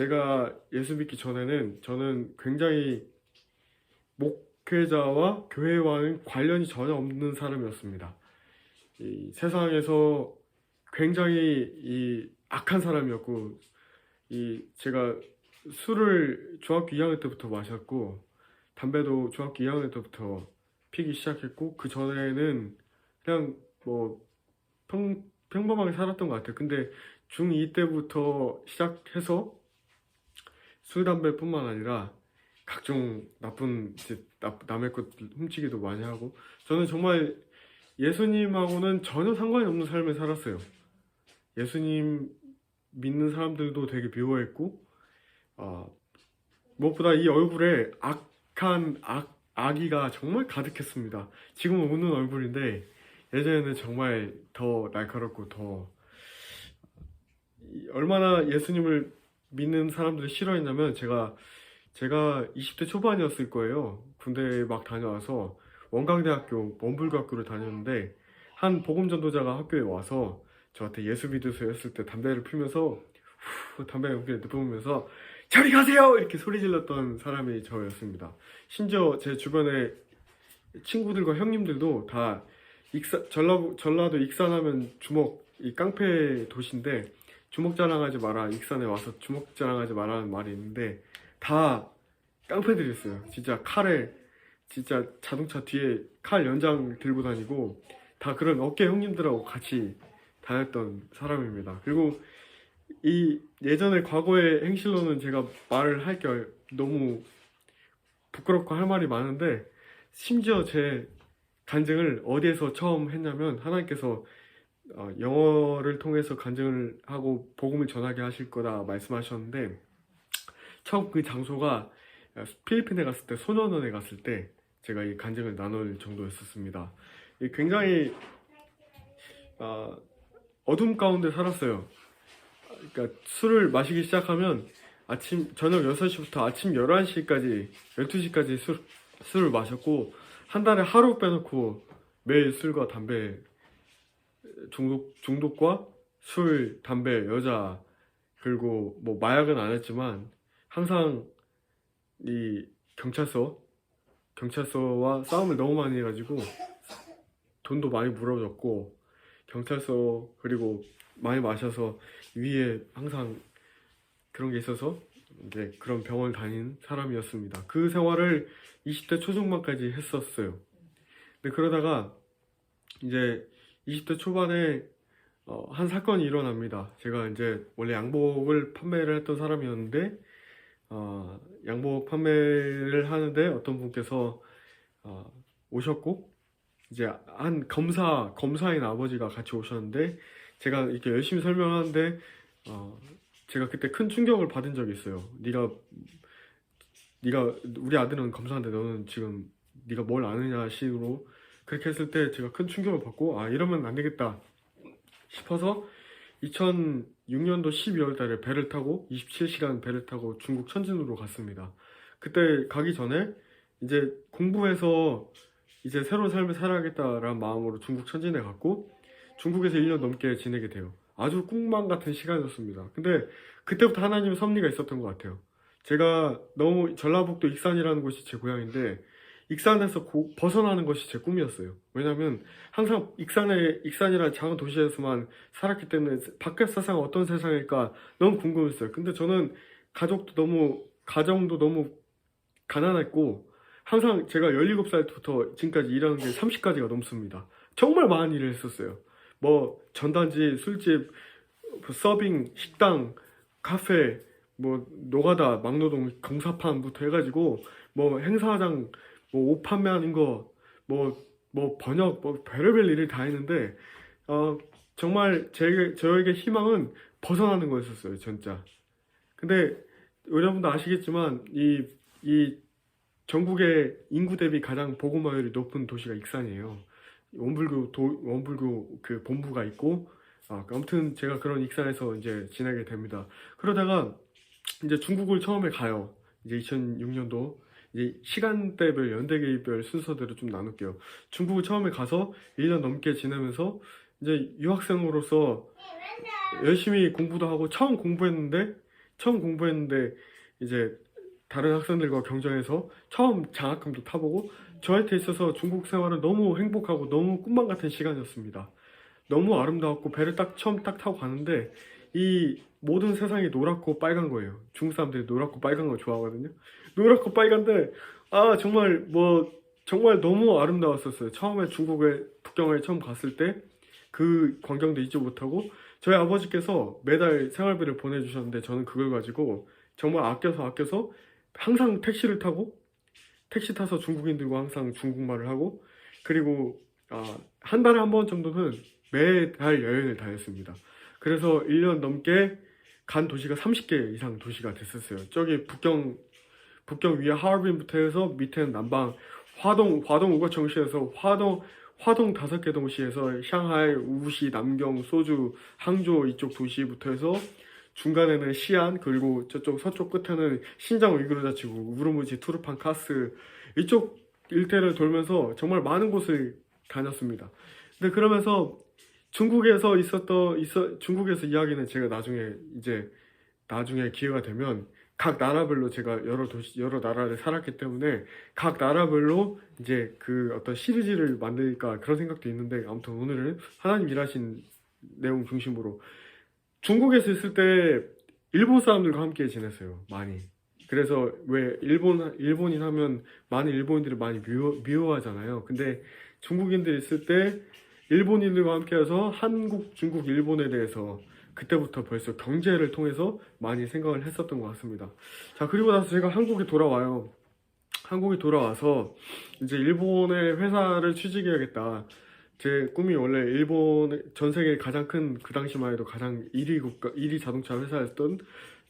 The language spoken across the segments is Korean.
제가 예수 믿기 전에는 저는 굉장히 목회자와 교회와는 관련이 전혀 없는 사람이었습니다. 이 세상에서 굉장히 악한 사람이었고, 제가 술을 중학교 2학년 때부터 마셨고, 담배도 중학교 2학년 때부터 피기 시작했고, 그 전에는 그냥 뭐 평범하게 살았던 것 같아요. 근데 중2 때부터 시작해서 술, 담배뿐만 아니라 각종 나쁜 남의 것 훔치기도 많이 하고, 저는 정말 예수님하고는 전혀 상관이 없는 삶을 살았어요. 예수님 믿는 사람들도 되게 미워했고, 무엇보다 이 얼굴에 악의가 정말 가득했습니다. 지금은 웃는 얼굴인데 예전에는 정말 더 날카롭고 얼마나 예수님을 믿는 사람들을 싫어했냐면, 제가 20대 초반이었을 거예요. 군대 막 다녀와서 원광대학교 원불교학교를 다녔는데, 한 복음전도자가 학교에 와서 저한테 예수 믿으세요 했을 때 담배를 피면서 담배 연기를 느껴보면서 저리 가세요! 이렇게 소리 질렀던 사람이 저였습니다. 심지어 제 주변에 친구들과 형님들도 다 전라도 익산하면 이 깡패 도시인데, 주먹 자랑하지 마라, 익산에 와서 주먹 자랑하지 마라는 말이 있는데, 다 깡패들이었어요. 진짜 자동차 뒤에 칼 연장 들고 다니고, 다 그런 어깨 형님들하고 같이 다녔던 사람입니다. 그리고 이 예전에 과거의 행실로는 제가 말을 할 게 너무 부끄럽고 할 말이 많은데, 심지어 제 간증을 어디에서 처음 했냐면, 하나님께서 영어를 통해서 간증을 하고 복음을 전하게 하실 거다 말씀하셨는데, 처음 그 장소가 필리핀에 갔을 때, 소년원에 갔을 때 제가 이 간증을 나눌 정도였었습니다. 굉장히 어둠 가운데 살았어요. 그러니까 술을 마시기 시작하면 저녁 6시부터 아침 11시까지 12시까지 술을 마셨고, 한 달에 하루 빼놓고 매일 술과 담배 중독과 술, 담배, 여자, 그리고 뭐 마약은 안 했지만 항상 이 경찰서와 싸움을 너무 많이 해가지고 돈도 많이 물어줬고, 경찰서 그리고 많이 마셔서 위에 항상 그런 게 있어서 이제 그런 병원을 다닌 사람이었습니다. 그 생활을 20대 초중반까지 했었어요. 근데 그러다가 이제 20대 초반에 한 사건이 일어납니다. 제가 이제 원래 양복을 판매를 했던 사람이었는데, 양복 판매를 하는데 어떤 분께서 오셨고, 이제 한 검사인 아버지가 같이 오셨는데, 제가 이렇게 열심히 설명하는데 제가 그때 큰 충격을 받은 적이 있어요. 네가 우리 아들은 검사인데 너는 지금 네가 뭘 아느냐 식으로 그렇게 했을 때 제가 큰 충격을 받고, 이러면 안 되겠다 싶어서 2006년도 12월 달에 배를 타고 27시간 배를 타고 중국 천진으로 갔습니다. 그때 가기 전에 이제 공부해서 이제 새로운 삶을 살아야겠다라는 마음으로 중국 천진에 갔고, 중국에서 1년 넘게 지내게 돼요. 아주 꿈만 같은 시간이었습니다. 근데 그때부터 하나님의 섭리가 있었던 것 같아요. 제가 너무 전라북도 익산이라는 곳이 제 고향인데, 익산에서 벗어나는 것이 제 꿈이었어요. 왜냐면 항상 익산이라는 작은 도시에서만 살았기 때문에 바깥 세상은 어떤 세상일까 너무 궁금했어요. 근데 저는 가정도 너무 가난했고, 항상 제가 17살부터 지금까지 일하는 게 30가지가 넘습니다. 정말 많은 일을 했었어요. 뭐 전단지, 술집, 서빙, 식당, 카페, 뭐 노가다, 막노동, 경사판부터 해가지고 뭐 행사장, 뭐 옷 판매하는 거, 뭐 번역, 뭐 별의별 일을 다 했는데 정말 저에게 희망은 벗어나는 거였었어요, 진짜. 근데 여러분도 아시겠지만 이 전국의 인구 대비 가장 보고마율이 높은 도시가 익산이에요. 원불교 그 본부가 있고, 아무튼 제가 그런 익산에서 이제 지내게 됩니다. 그러다가 이제 중국을 처음에 가요. 이제 2006년도 이제 시간대별 연대계별 순서대로 좀 나눌게요. 중국을 처음에 가서 1년 넘게 지내면서 이제 유학생으로서 열심히 공부도 하고 처음 공부했는데 처음 공부했는데 이제 다른 학생들과 경쟁해서 처음 장학금도 타보고 저한테 있어서 중국 생활은 너무 행복하고 너무 꿈만 같은 시간이었습니다. 너무 아름다웠고 배를 딱 처음 딱 타고 가는데 이 모든 세상이 노랗고 빨간 거예요. 중국 사람들이 노랗고 빨간 거 좋아하거든요. 노랗고 빨간데 아 정말 뭐 정말 너무 아름다웠었어요. 처음에 중국에 북경에 처음 갔을 때 그 광경도 잊지 못하고 저희 아버지께서 매달 생활비를 보내주셨는데 저는 그걸 가지고 정말 아껴서 항상 택시를 타고 택시 타서 중국인들과 항상 중국말을 하고 그리고 한 달에 한 번 정도는 매달 여행을 다녔습니다. 그래서 1년 넘게 간 도시가 30개 이상 도시가 됐었어요. 저기 북경 위에 하얼빈부터 해서 밑에는 남방 화동 우거청시에서 화동 5개 도시에서 샹하이, 우시, 남경, 소주, 항저우 이쪽 도시부터 해서 중간에는 시안 그리고 저쪽 서쪽 끝에는 신장 우이그르 자치구, 우르무치, 투르판, 카스 이쪽 일대를 돌면서 정말 많은 곳을 다녔습니다. 근데 그러면서 중국에서 이야기는 제가 나중에 기회가 되면 각 나라별로 제가 여러 나라를 살았기 때문에 각 나라별로 이제 그 어떤 시리즈를 만들까 그런 생각도 있는데 아무튼 오늘은 하나님 일하신 내용 중심으로 중국에서 있을 때 일본 사람들과 함께 지냈어요. 많이. 그래서 왜 일본인 하면 많은 일본인들이 많이 미워하잖아요. 근데 중국인들 있을 때 일본인들과 함께해서 한국, 중국, 일본에 대해서 그때부터 벌써 경제를 통해서 많이 생각을 했었던 것 같습니다. 자, 그리고 나서 제가 한국에 돌아와요. 한국에 돌아와서 이제 일본의 회사를 취직해야겠다. 제 꿈이 원래 일본 전 세계 가장 큰 그 당시만 해도 가장 1위 자동차 회사였던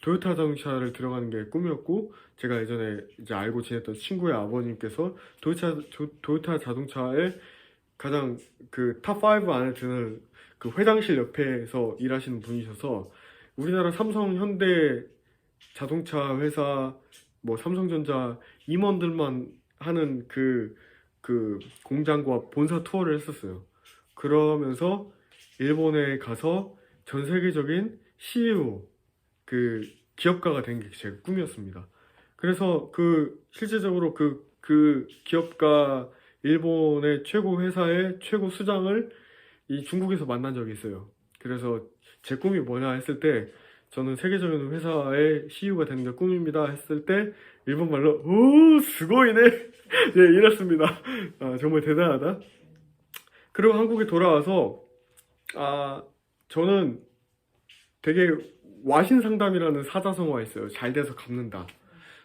도요타 자동차를 들어가는 게 꿈이었고 제가 예전에 이제 알고 지냈던 친구의 아버님께서 도요타 자동차의 가장 그 탑 5 안에 드는 그 회장실 옆에서 일하시는 분이셔서 우리나라 삼성, 현대 자동차 회사, 뭐 삼성전자 임원들만 하는 그 공장과 본사 투어를 했었어요. 그러면서 일본에 가서 전 세계적인 CEO, 그 기업가가 된 게 제 꿈이었습니다. 그래서 실제적으로 그 기업가 일본의 최고 회사의 최고 수장을 이 중국에서 만난 적이 있어요. 그래서 제 꿈이 뭐냐 했을 때 저는 세계적인 회사의 CEO가 되는 게 꿈입니다 했을 때 일본말로 오 스고이네 네 이랬습니다. 정말 대단하다. 그리고 한국에 돌아와서 저는 되게 와신 상담이라는 사자성어가 있어요. 잘 돼서 갚는다.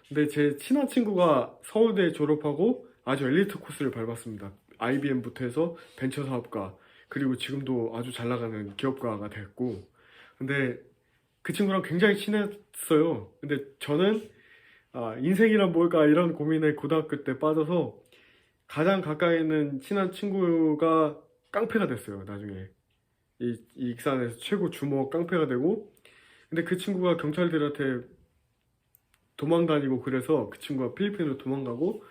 근데 제 친한 친구가 서울대 졸업하고 아주 엘리트 코스를 밟았습니다. IBM부터 해서 벤처 사업가 그리고 지금도 아주 잘 나가는 기업가가 됐고 근데 그 친구랑 굉장히 친했어요. 근데 저는 인생이란 뭘까 이런 고민에 고등학교 때 빠져서 가장 가까이 있는 친한 친구가 깡패가 됐어요. 나중에 이 익산에서 최고 주먹 깡패가 되고 근데 그 친구가 경찰들한테 도망 다니고 그래서 그 친구가 필리핀으로 도망가고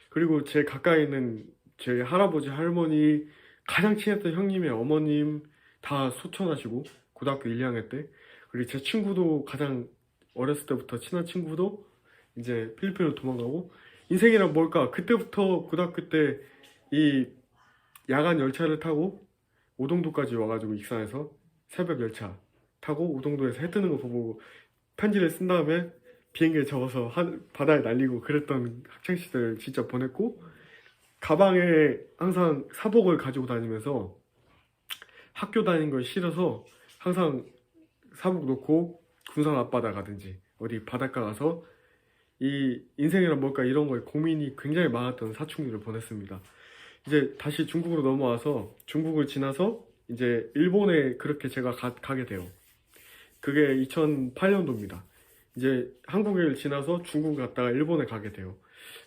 그리고 제 가까이 있는 제 할아버지 할머니 가장 친했던 형님의 어머님 다 소천하시고 고등학교 1, 2학년 때 그리고 제 친구도 가장 어렸을 때부터 친한 친구도 이제 필리핀으로 도망가고 인생이란 뭘까 그때부터 고등학교 때 이 야간 열차를 타고 오동도까지 와가지고 익산에서 새벽 열차 타고 오동도에서 해 뜨는 거 보고 편지를 쓴 다음에 비행기에 적어서 바다에 날리고 그랬던 학창시절 진짜 보냈고 가방에 항상 사복을 가지고 다니면서 학교 다니는 걸 싫어서 항상 사복 놓고 군산 앞바다 가든지 어디 바닷가 가서 이 인생이란 뭘까 이런 거에 고민이 굉장히 많았던 사춘기를 보냈습니다. 이제 다시 중국으로 넘어와서 중국을 지나서 이제 일본에 그렇게 제가 가게 돼요. 그게 2008년도입니다. 이제 한국을 지나서 중국 갔다가 일본에 가게 돼요.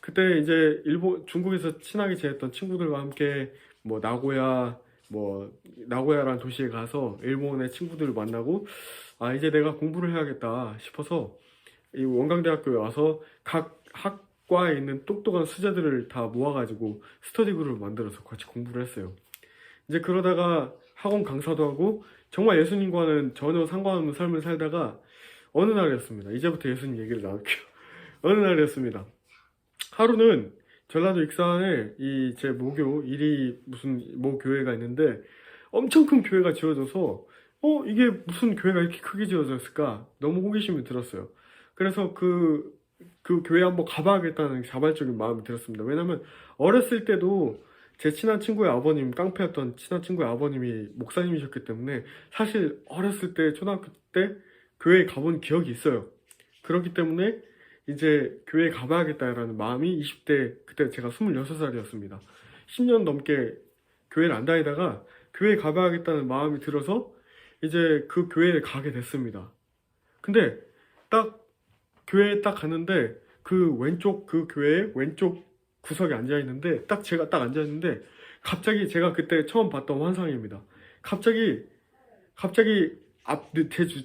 그때 이제 중국에서 친하게 지냈던 친구들과 함께 뭐 나고야라는 도시에 가서 일본의 친구들을 만나고 이제 내가 공부를 해야겠다 싶어서 이 원광대학교에 와서 각 학과에 있는 똑똑한 수재들을 다 모아가지고 스터디 그룹을 만들어서 같이 공부를 했어요. 이제 그러다가 학원 강사도 하고 정말 예수님과는 전혀 상관없는 삶을 살다가 어느 날이었습니다. 이제부터 예수님 얘기를 나눌게요. 어느 날이었습니다. 하루는 전라도 익산에 이 제 모교 일이 무슨 모 교회가 있는데 엄청 큰 교회가 지어져서 이게 무슨 교회가 이렇게 크게 지어졌을까 너무 호기심이 들었어요. 그래서 그 교회 한번 가봐야겠다는 자발적인 마음이 들었습니다. 왜냐면 어렸을 때도 제 친한 친구의 아버님, 깡패였던 친한 친구의 아버님이 목사님이셨기 때문에 사실 어렸을 때 초등학교 때 교회에 가본 기억이 있어요. 그렇기 때문에 이제 교회에 가봐야겠다라는 마음이 20대, 그때 제가 26살이었습니다. 10년 넘게 교회를 안 다니다가 교회에 가봐야겠다는 마음이 들어서 이제 그 교회에 가게 됐습니다. 근데 딱 교회에 딱 갔는데 그 교회의 왼쪽 구석에 앉아 있는데 제가 딱 앉아 있는데 갑자기 제가 그때 처음 봤던 환상입니다. 갑자기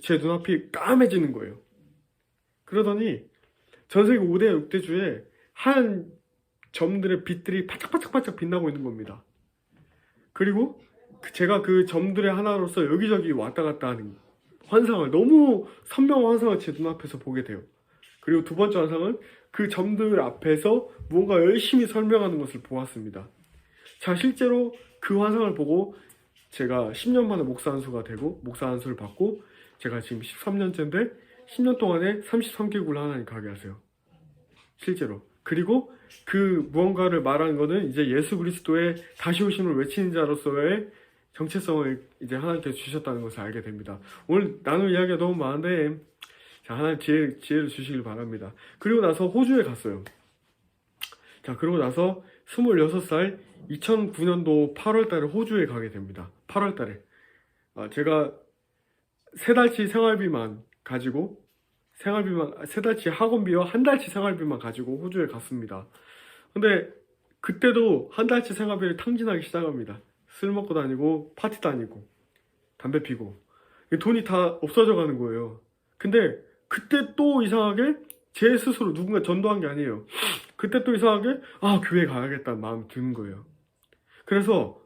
제 눈앞이 까매지는 거예요. 그러더니 전세계 5대 6대주에 하얀 점들의 빛들이 반짝반짝반짝 빛나고 있는 겁니다. 그리고 제가 그 점들의 하나로서 여기저기 왔다 갔다 하는 환상을, 너무 선명한 환상을 제 눈앞에서 보게 돼요. 그리고 두 번째 환상은 그 점들 앞에서 무언가 열심히 설명하는 것을 보았습니다. 자, 실제로 그 환상을 보고 제가 10년 만에 목사 안수가 되고 목사 안수를 받고 제가 지금 13년째인데 10년 동안에 33개국을 하나님 가게 하세요. 실제로. 그리고 그 무언가를 말하는 거는 이제 예수 그리스도의 다시 오심을 외치는 자로서의 정체성을 이제 하나님께서 주셨다는 것을 알게 됩니다. 오늘 나눌 이야기가 너무 많은데 자, 하나님 지혜를 주시길 바랍니다. 그리고 나서 호주에 갔어요. 자, 그러고 나서 26살 2009년도 8월 달에 호주에 가게 됩니다. 8월 달에. 제가 3달치 생활비만 가지고, 세 달치 학원비와 한 달치 생활비만 가지고 호주에 갔습니다. 근데 그때도 한 달치 생활비를 탕진하기 시작합니다. 술 먹고 다니고, 파티 다니고, 담배 피고. 돈이 다 없어져 가는 거예요. 근데 그때 또 이상하게 제 스스로 누군가 전도한 게 아니에요. 그때 또 이상하게 교회 가야겠다는 마음이 드는 거예요. 그래서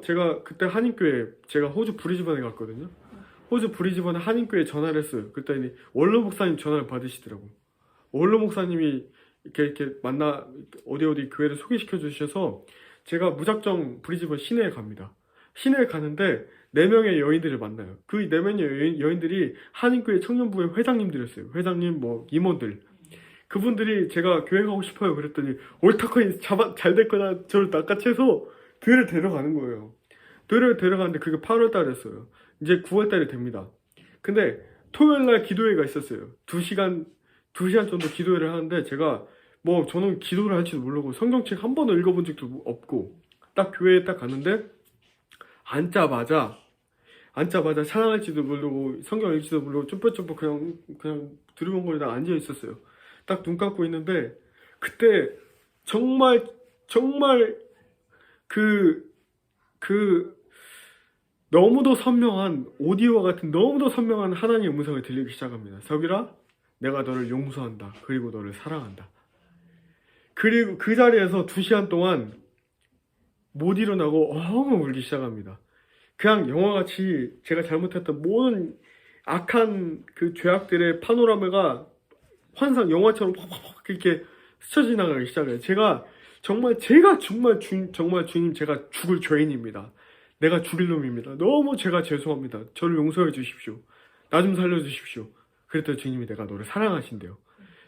제가 그때 한인교회, 제가 호주 브리즈번에 갔거든요. 호주 브리즈번에 한인교회에 전화를 했어요. 그랬더니 원로 목사님 전화를 받으시더라고. 원로 목사님이 이렇게 어디 교회를 소개시켜 주셔서 제가 무작정 브리즈번 시내에 갑니다. 시내에 가는데 4명의 여인들을 만나요. 그 4명의 여인들이 한인교회 청년부의 회장님들이었어요. 회장님, 임원들. 그분들이 제가 교회 가고 싶어요 그랬더니 옳다커니 잘 됐거나 저를 낚아채서 교회를 데려가는 거예요. 교회를 데려가는데 그게 8월 달이었어요. 이제 9월 달이 됩니다. 근데 토요일 날 기도회가 있었어요. 2시간 정도 기도회를 하는데 제가 저는 기도를 할지도 모르고 성경책 한 번도 읽어본 적도 없고 딱 교회에 딱 갔는데 앉자마자 찬양할지도 모르고 성경 읽지도 모르고 쭈뼛쭈뼛 그냥 두리번거리다 앉아 있었어요. 딱 눈 감고 있는데 그때 정말 너무도 선명한 오디오와 같은 너무도 선명한 하나님의 음성이 들리기 시작합니다. 서기라, 내가 너를 용서한다. 그리고 너를 사랑한다. 그리고 그 자리에서 2시간 동안 못 일어나고 엉엉 울기 시작합니다. 그냥 영화같이 제가 잘못했던 모든 악한 그 죄악들의 파노라마가 영화처럼 팍팍팍 이렇게 스쳐 지나가기 시작해요. 제가 정말 주님, 제가 죽을 죄인입니다. 내가 죽일 놈입니다. 너무 제가 죄송합니다. 저를 용서해 주십시오. 나 좀 살려주십시오. 그랬더니 주님이 내가 너를 사랑하신대요.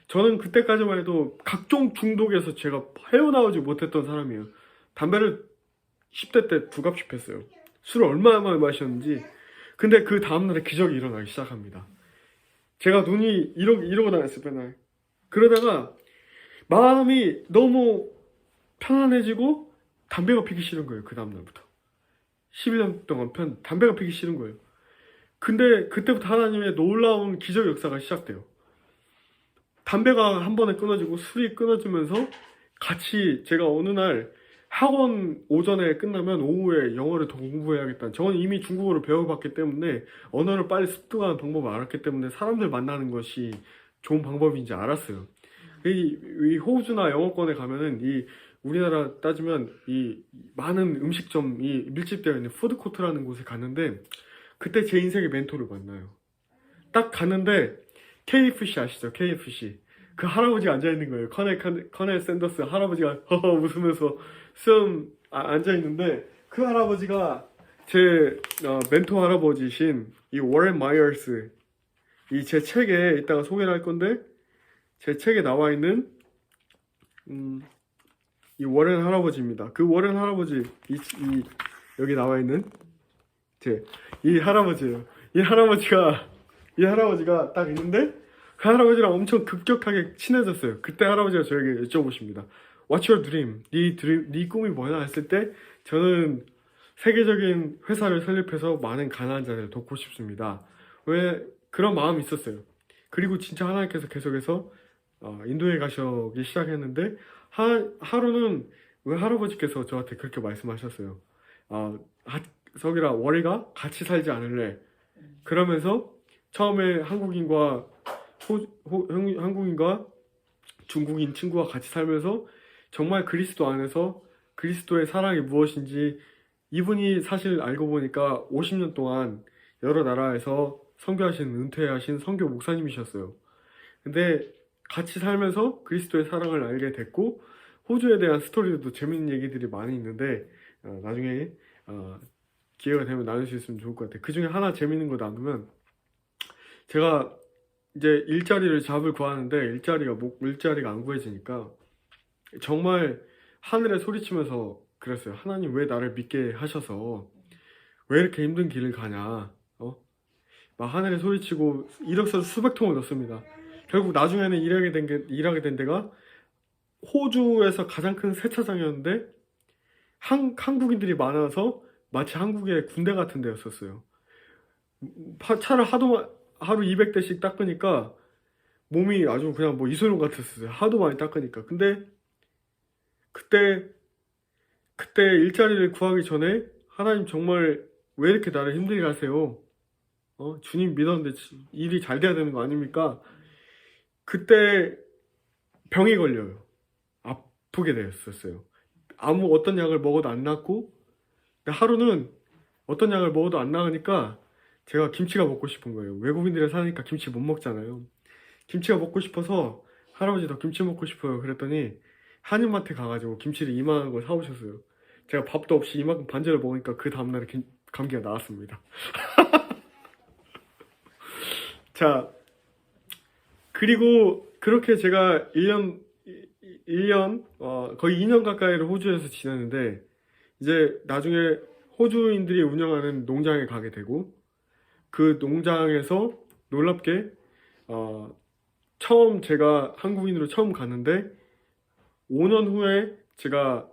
저는 그때까지만 해도 각종 중독에서 제가 헤어나오지 못했던 사람이에요. 담배를 10대 때 2갑씩 폈어요. 술을 얼마나 많이 마셨는지. 근데 그 다음날에 기적이 일어나기 시작합니다. 제가 눈이 이러고 다녔어요, 맨날. 그러다가 마음이 너무 편안해지고 담배가 피기 싫은 거예요, 그 다음날부터. 11년 동안 담배가 피기 싫은 거예요. 근데 그때부터 하나님의 놀라운 기적 역사가 시작돼요. 담배가 한 번에 끊어지고 술이 끊어지면서 같이 제가 어느 날 학원 오전에 끝나면 오후에 영어를 더 공부해야겠다. 저는 이미 중국어를 배워봤기 때문에 언어를 빨리 습득하는 방법을 알았기 때문에 사람들 만나는 것이 좋은 방법인지 알았어요. 이 호주나 영어권에 가면은 우리나라 따지면 이 많은 음식점이 밀집되어 있는 푸드코트라는 곳에 갔는데 그때 제 인생의 멘토를 만나요. 딱 갔는데 KFC 아시죠? KFC. 그 할아버지가 앉아있는 거예요. 커넬 샌더스 할아버지가 허허 웃으면서 앉아있는데 그 할아버지가 제 멘토 할아버지신 이 워렌 마이어스, 이 제 책에 이따가 소개를 할 건데 제 책에 나와 있는 이 워렌 할아버지입니다. 그 워렌 할아버지 여기 나와 있는 이 할아버지예요. 이 할아버지가 딱 있는데 그 할아버지랑 엄청 급격하게 친해졌어요. 그때 할아버지가 저에게 여쭤보십니다. What's your dream? 네 꿈이 뭐냐 했을 때 저는 세계적인 회사를 설립해서 많은 가난한 자들을 돕고 싶습니다. 왜 그런 마음이 있었어요. 그리고 진짜 하나님께서 계속해서 인도에 가시기 시작했는데 하루는 왜 할아버지께서 저한테 그렇게 말씀하셨어요. 석이라 월이가 같이 살지 않을래. 그러면서 처음에 한국인과 중국인 친구와 같이 살면서 정말 그리스도 안에서 그리스도의 사랑이 무엇인지 이분이 사실 알고 보니까 50년 동안 여러 나라에서 선교하신 은퇴하신 선교 목사님이셨어요. 근데 같이 살면서 그리스도의 사랑을 알게 됐고 호주에 대한 스토리도 재밌는 얘기들이 많이 있는데 나중에 기회가 되면 나눌 수 있으면 좋을 것 같아요. 그 중에 하나 재밌는 거 나누면 제가 이제 일자리를 잡을 구하는데 일자리가 안 구해지니까 정말 하늘에 소리치면서 그랬어요. 하나님 왜 나를 믿게 하셔서 왜 이렇게 힘든 길을 가냐. 막 하늘에 소리치고 이력서 수백 통을 넣습니다. 결국 나중에는 일하게 된 데가 호주에서 가장 큰 세차장이었는데 한국인들이 많아서 마치 한국의 군대 같은 데였었어요. 차를 하루 200대씩 닦으니까 몸이 아주 그냥 뭐 이소룡 같았어요. 하도 많이 닦으니까. 근데 그때 일자리를 구하기 전에 하나님 정말 왜 이렇게 나를 힘들게 하세요? 주님 믿었는데 일이 잘 돼야 되는 거 아닙니까? 그때 병이 걸려요. 아프게 되었었어요. 어떤 약을 먹어도 안 낫고 하루는 어떤 약을 먹어도 안 나으니까 제가 김치가 먹고 싶은 거예요. 외국인들이 사니까 김치 못 먹잖아요. 김치가 먹고 싶어서 할아버지 더 김치 먹고 싶어요. 그랬더니 한인마트 가가지고 김치를 이만한 걸 사오셨어요. 제가 밥도 없이 이만큼 반절을 먹으니까 그 다음날에 감기가 나았습니다. 자, 그리고 그렇게 제가 1년 거의 2년 가까이를 호주에서 지냈는데 이제 나중에 호주인들이 운영하는 농장에 가게 되고 그 농장에서 놀랍게 제가 한국인으로 처음 갔는데 5년 후에 제가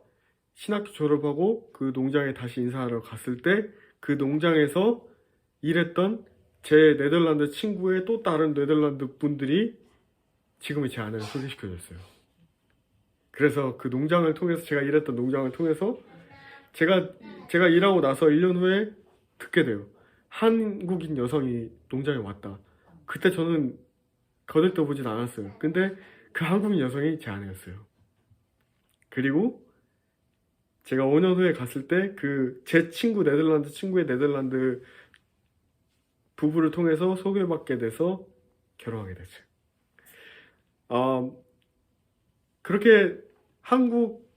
신학교 졸업하고 그 농장에 다시 인사하러 갔을 때 그 농장에서 일했던 제 네덜란드 친구의 또 다른 네덜란드 분들이 지금의 제 아내를 소개시켜줬어요. 그래서 그 농장을 통해서 제가 일했던 농장을 통해서 제가 일하고 나서 1년 후에 듣게 돼요. 한국인 여성이 농장에 왔다. 그때 저는 거들떠보진 않았어요. 근데 그 한국인 여성이 제 아내였어요. 그리고 제가 5년 후에 갔을 때 제 네덜란드 친구의 네덜란드 부부를 통해서 소개받게 돼서 결혼하게 됐어요. 그렇게 한국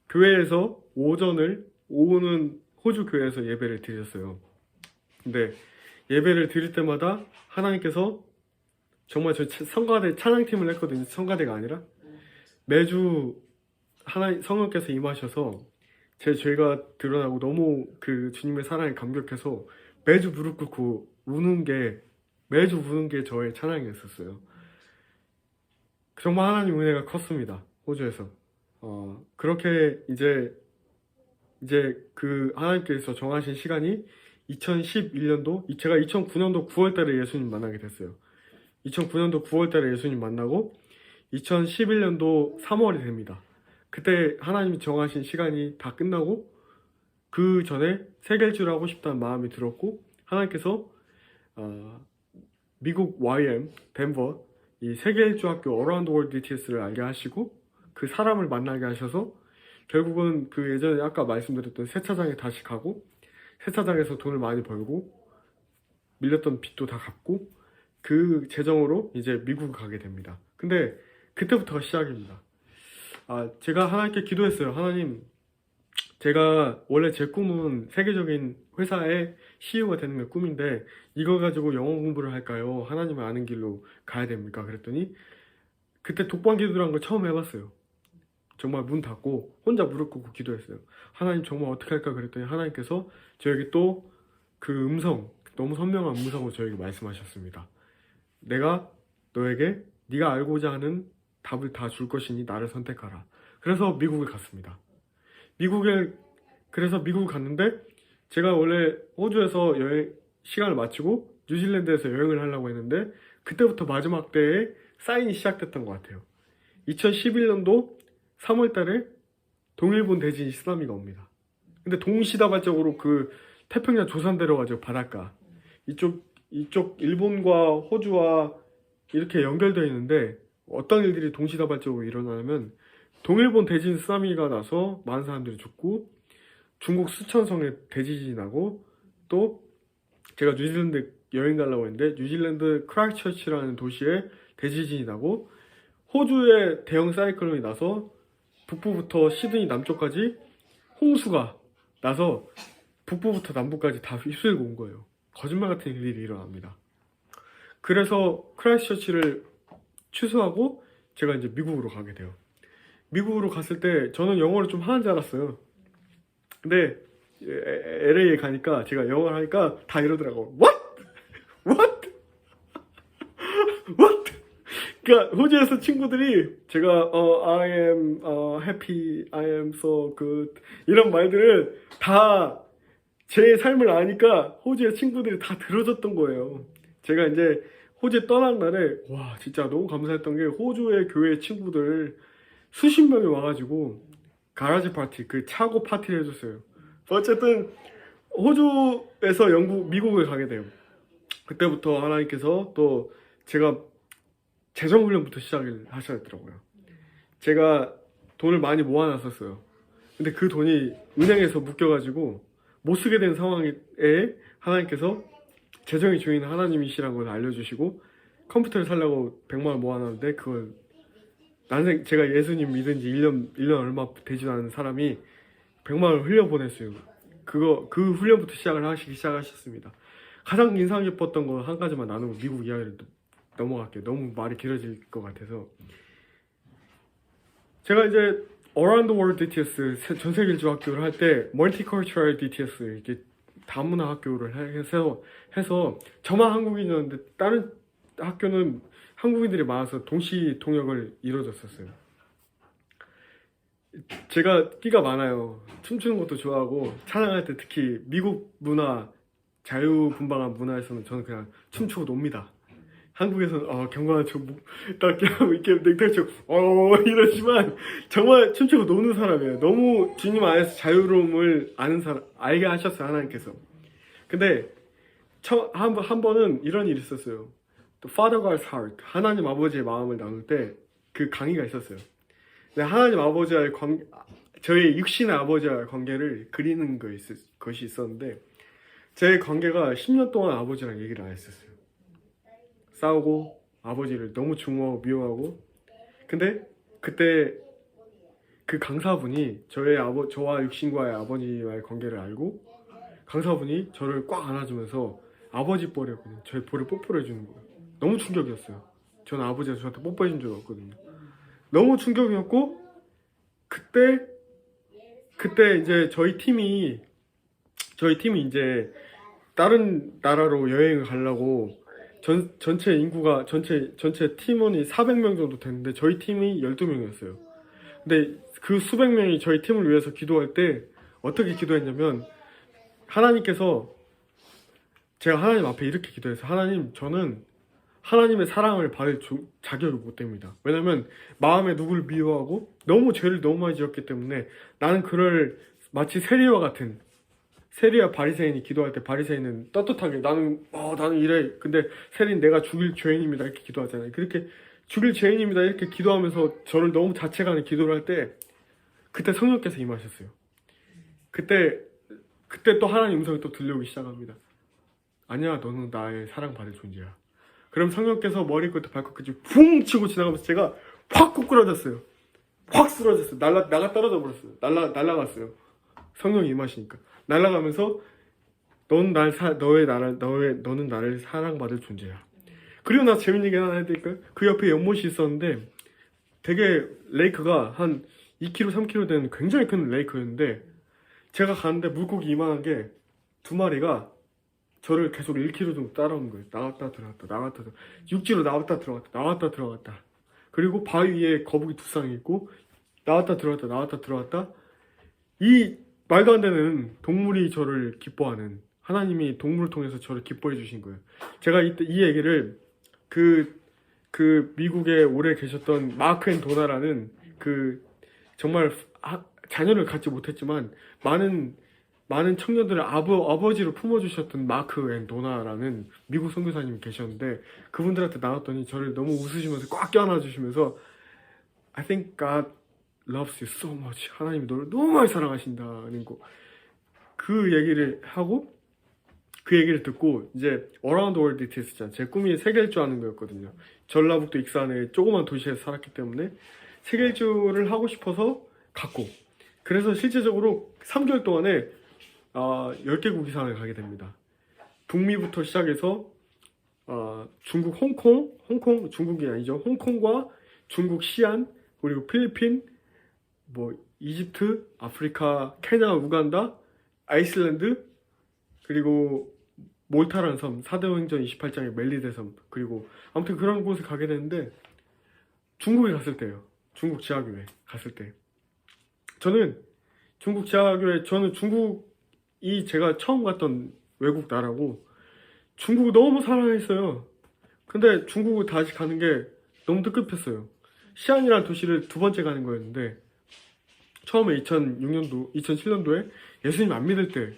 교회에서 오후는 호주 교회에서 예배를 드렸어요. 근데 예배를 드릴 때마다 하나님께서 정말 저 성가대 찬양팀을 했거든요. 성가대가 아니라 매주 성령께서 임하셔서 제 죄가 드러나고 너무 그 주님의 사랑에 감격해서 매주 무릎 꿇고 우는 게 저의 찬양이었었어요. 정말 하나님 은혜가 컸습니다. 호주에서. 그렇게 이제 그 하나님께서 정하신 시간이 2011년도, 제가 2009년도 9월달에 예수님 만나게 됐어요. 2009년도 9월달에 예수님 만나고 2011년도 3월이 됩니다. 그때 하나님이 정하신 시간이 다 끝나고 그 전에 세겔주를 하고 싶다는 마음이 들었고 하나님께서 미국 YM 덴버 이 세계일주학교 어라운드 월드 DTS를 알게 하시고 그 사람을 만나게 하셔서 결국은 그 예전에 아까 말씀드렸던 세차장에 다시 가고 세차장에서 돈을 많이 벌고 밀렸던 빚도 다 갚고 그 재정으로 이제 미국을 가게 됩니다. 근데 그때부터가 시작입니다. 제가 하나님께 기도했어요. 하나님, 제가 원래 제 꿈은 세계적인 회사의 CEO가 되는 게 꿈인데 이거 가지고 영어 공부를 할까요? 하나님을 아는 길로 가야 됩니까? 그랬더니 그때 독방 기도라는 걸 처음 해봤어요. 정말 문 닫고 혼자 무릎 꿇고 기도했어요. 하나님 정말 어떻게 할까? 그랬더니 하나님께서 저에게 또 그 음성, 너무 선명한 음성으로 저에게 말씀하셨습니다. 내가 너에게 네가 알고자 하는 답을 다 줄 것이니 나를 선택하라. 그래서 미국을 갔습니다. 그래서 미국을 갔는데 제가 원래 호주에서 시간을 마치고 뉴질랜드에서 여행을 하려고 했는데 그때부터 마지막 때에 사인이 시작됐던 것 같아요. 2011년도 3월 달에 동일본 대지진 쓰나미가 옵니다. 근데 동시다발적으로 그 태평양 조산대로가지고 바닷가 이쪽 일본과 호주와 이렇게 연결되어 있는데 어떤 일들이 동시다발적으로 일어나냐면 동일본 대지진 쓰나미가 나서 많은 사람들이 죽고 중국 수천성에 대지진이 나고 또 제가 뉴질랜드 여행 가려고 했는데 뉴질랜드 크라이스처치라는 도시에 대지진이 나고 호주에 대형 사이클론이 나서 북부부터 시드니 남쪽까지 홍수가 나서 북부부터 남부까지 다 휩쓸고 온 거예요. 거짓말 같은 일이 일어납니다. 그래서 크라이스처치를 취소하고 제가 이제 미국으로 가게 돼요. 미국으로 갔을 때 저는 영어를 좀 하는 줄 알았어요. 근데 LA에 가니까 제가 영어를 하니까 다 이러더라고. What? What? What? 그러니까 호주에서 친구들이 제가 I am happy, I am so good 이런 말들을 다 제 삶을 아니까 호주의 친구들이 다 들어줬던 거예요. 제가 이제 호주에 떠난 날에 와 진짜 너무 감사했던 게 호주의 교회 친구들 수십 명이 와가지고 가라지 파티, 그 차고 파티를 해줬어요. 어쨌든 호주에서 미국을 가게 돼요. 그때부터 하나님께서 또 제가 재정훈련부터 시작을 하셨더라고요. 제가 돈을 많이 모아놨었어요. 근데 그 돈이 은행에서 묶여가지고 못 쓰게 된 상황에 하나님께서 재정의 주인 하나님이시라는 걸 알려주시고 컴퓨터를 사려고 100만 원 모아놨는데 그걸 제가 예수님 믿은 지 1년 얼마 되지도 않은 사람이 100만 원을 흘려보냈어요. 그 훈련부터 시작하셨습니다. 가장 인상 깊었던 거 한 가지만 나누고 미국 이야기를 넘어갈게요. 너무 말이 길어질 것 같아서. 제가 이제 Around the World DTS 전 세계 일주 학교를 할 때 Multicultural DTS 이렇게 다문화 학교를 해서 저만 한국인이었는데 다른 학교는 한국인들이 많아서 동시 통역을 이루어졌었어요. 제가 끼가 많아요. 춤추는 것도 좋아하고 찬양할 때 특히 미국 문화, 자유분방한 문화에서는 저는 그냥 춤추고 놉니다. 한국에서는 경건한 딱 이렇게 넥타이처럼 이러지만 정말 춤추고 노는 사람이에요. 너무 주님 안에서 자유로움을 아는 사람, 알게 하셨어요 하나님께서. 근데 한 번은 이런 일이 있었어요. The Father God's Heart, 하나님 아버지의 마음을 나눌 때 그 강의가 있었어요. 근데 하나님 아버지와의 저의 육신의 아버지와의 관계를 그리는 것이 있었는데 제 관계가 10년 동안 아버지랑 얘기를 안 했었어요. 싸우고 아버지를 너무 증오하고 미워하고. 근데 그때 그 강사분이 저와 육신과의 아버지와의 관계를 알고 강사분이 저를 꽉 안아주면서 아버지 뻘이었거든요. 저의 볼을 뽀뽀를 해주는 거예요. 너무 충격이었어요. 저는 아버지가 저한테 뽀뽀해준 적 없거든요. 너무 충격이었고 그때 이제 저희 팀이 이제 다른 나라로 여행을 가려고 전체 인구가 전체 팀원이 400명 정도 됐는데 저희 팀이 12명이었어요. 근데 그 수백 명이 저희 팀을 위해서 기도할 때 어떻게 기도했냐면 하나님께서 제가 하나님 앞에 이렇게 기도했어요. 하나님, 저는 하나님의 사랑을 받을 자격을 못 됩니다. 왜냐면 마음에 누구를 미워하고 너무 죄를 너무 많이 지었기 때문에 나는 마치 세리와 바리새인이 기도할 때 바리새인은 떳떳하게 나는 이래. 근데 세리는 내가 죽일 죄인입니다 이렇게 기도하잖아요. 그렇게 죽일 죄인입니다 이렇게 기도하면서 저를 너무 자책하는 기도를 할 때 그때 성령께서 임하셨어요. 그때 또 하나님 음성이 또 들려오기 시작합니다. 아니야, 너는 나의 사랑받을 존재야. 그럼 성령께서 머리끝부터 발끝까지 붕 치고 지나가면서 제가 확 꼬꾸라졌어요. 확 쓰러졌어요. 나가 떨어져 버렸어요. 날라갔어요. 성령이 임하시니까. 날아가면서 너는 나를 사랑받을 존재야. 그리고 나 재밌는 얘기 하나 해드릴까요? 그 옆에 연못이 있었는데 되게 레이크가 한 2km, 3km 되는 굉장히 큰 레이크였는데 제가 가는데 물고기 이만한 게 두 마리가 저를 계속 1km 정도 따라오는 거예요. 나갔다 들어갔다 나갔다 들어갔다 육지로 나갔다 들어갔다 나갔다 들어갔다. 그리고 바위 위에 거북이 두 쌍이 있고 나왔다 들어갔다 나왔다 들어갔다. 이 말도 안 되는 동물이 저를 기뻐하는, 하나님이 동물을 통해서 저를 기뻐해 주신 거예요. 제가 이 얘기를 그 미국에 오래 계셨던 마크 앤 도나라는 그 정말 자녀를 갖지 못했지만 많은 청년들을 아버지로 품어주셨던 마크 앤 도나라는 미국 선교사님이 계셨는데 그분들한테 나왔더니 저를 너무 웃으시면서 꽉 껴안아주시면서 I think God loves you so much. 하나님이 너를 너무 많이 사랑하신다는 거. 그 얘기를 하고 그 얘기를 듣고 이제 Around the World DTS잖아. 제 꿈이 세계 일주 하는 거였거든요. 전라북도 익산의 조그만 도시에서 살았기 때문에 세계 일주를 하고 싶어서 갔고, 그래서 실제적으로 3개월 동안에 10개국 이상을 가게 됩니다. 북미부터 시작해서 중국 홍콩 중국이 아니죠. 홍콩과 중국 시안, 그리고 필리핀, 뭐 이집트, 아프리카, 케냐, 우간다, 아이슬란드, 그리고 몰타라는 섬, 사도행전 28장의 멜리데 섬, 그리고 아무튼 그런 곳에 가게 되는데 중국에 갔을 때요. 중국 지하교회 갔을 때 저는 중국이 제가 처음 갔던 외국 나라고 중국을 너무 사랑했어요. 근데 중국을 다시 가는 게 너무 뜻깊했어요. 시안이라는 도시를 두 번째 가는 거였는데 처음에 2007년도에 예수님 안 믿을 때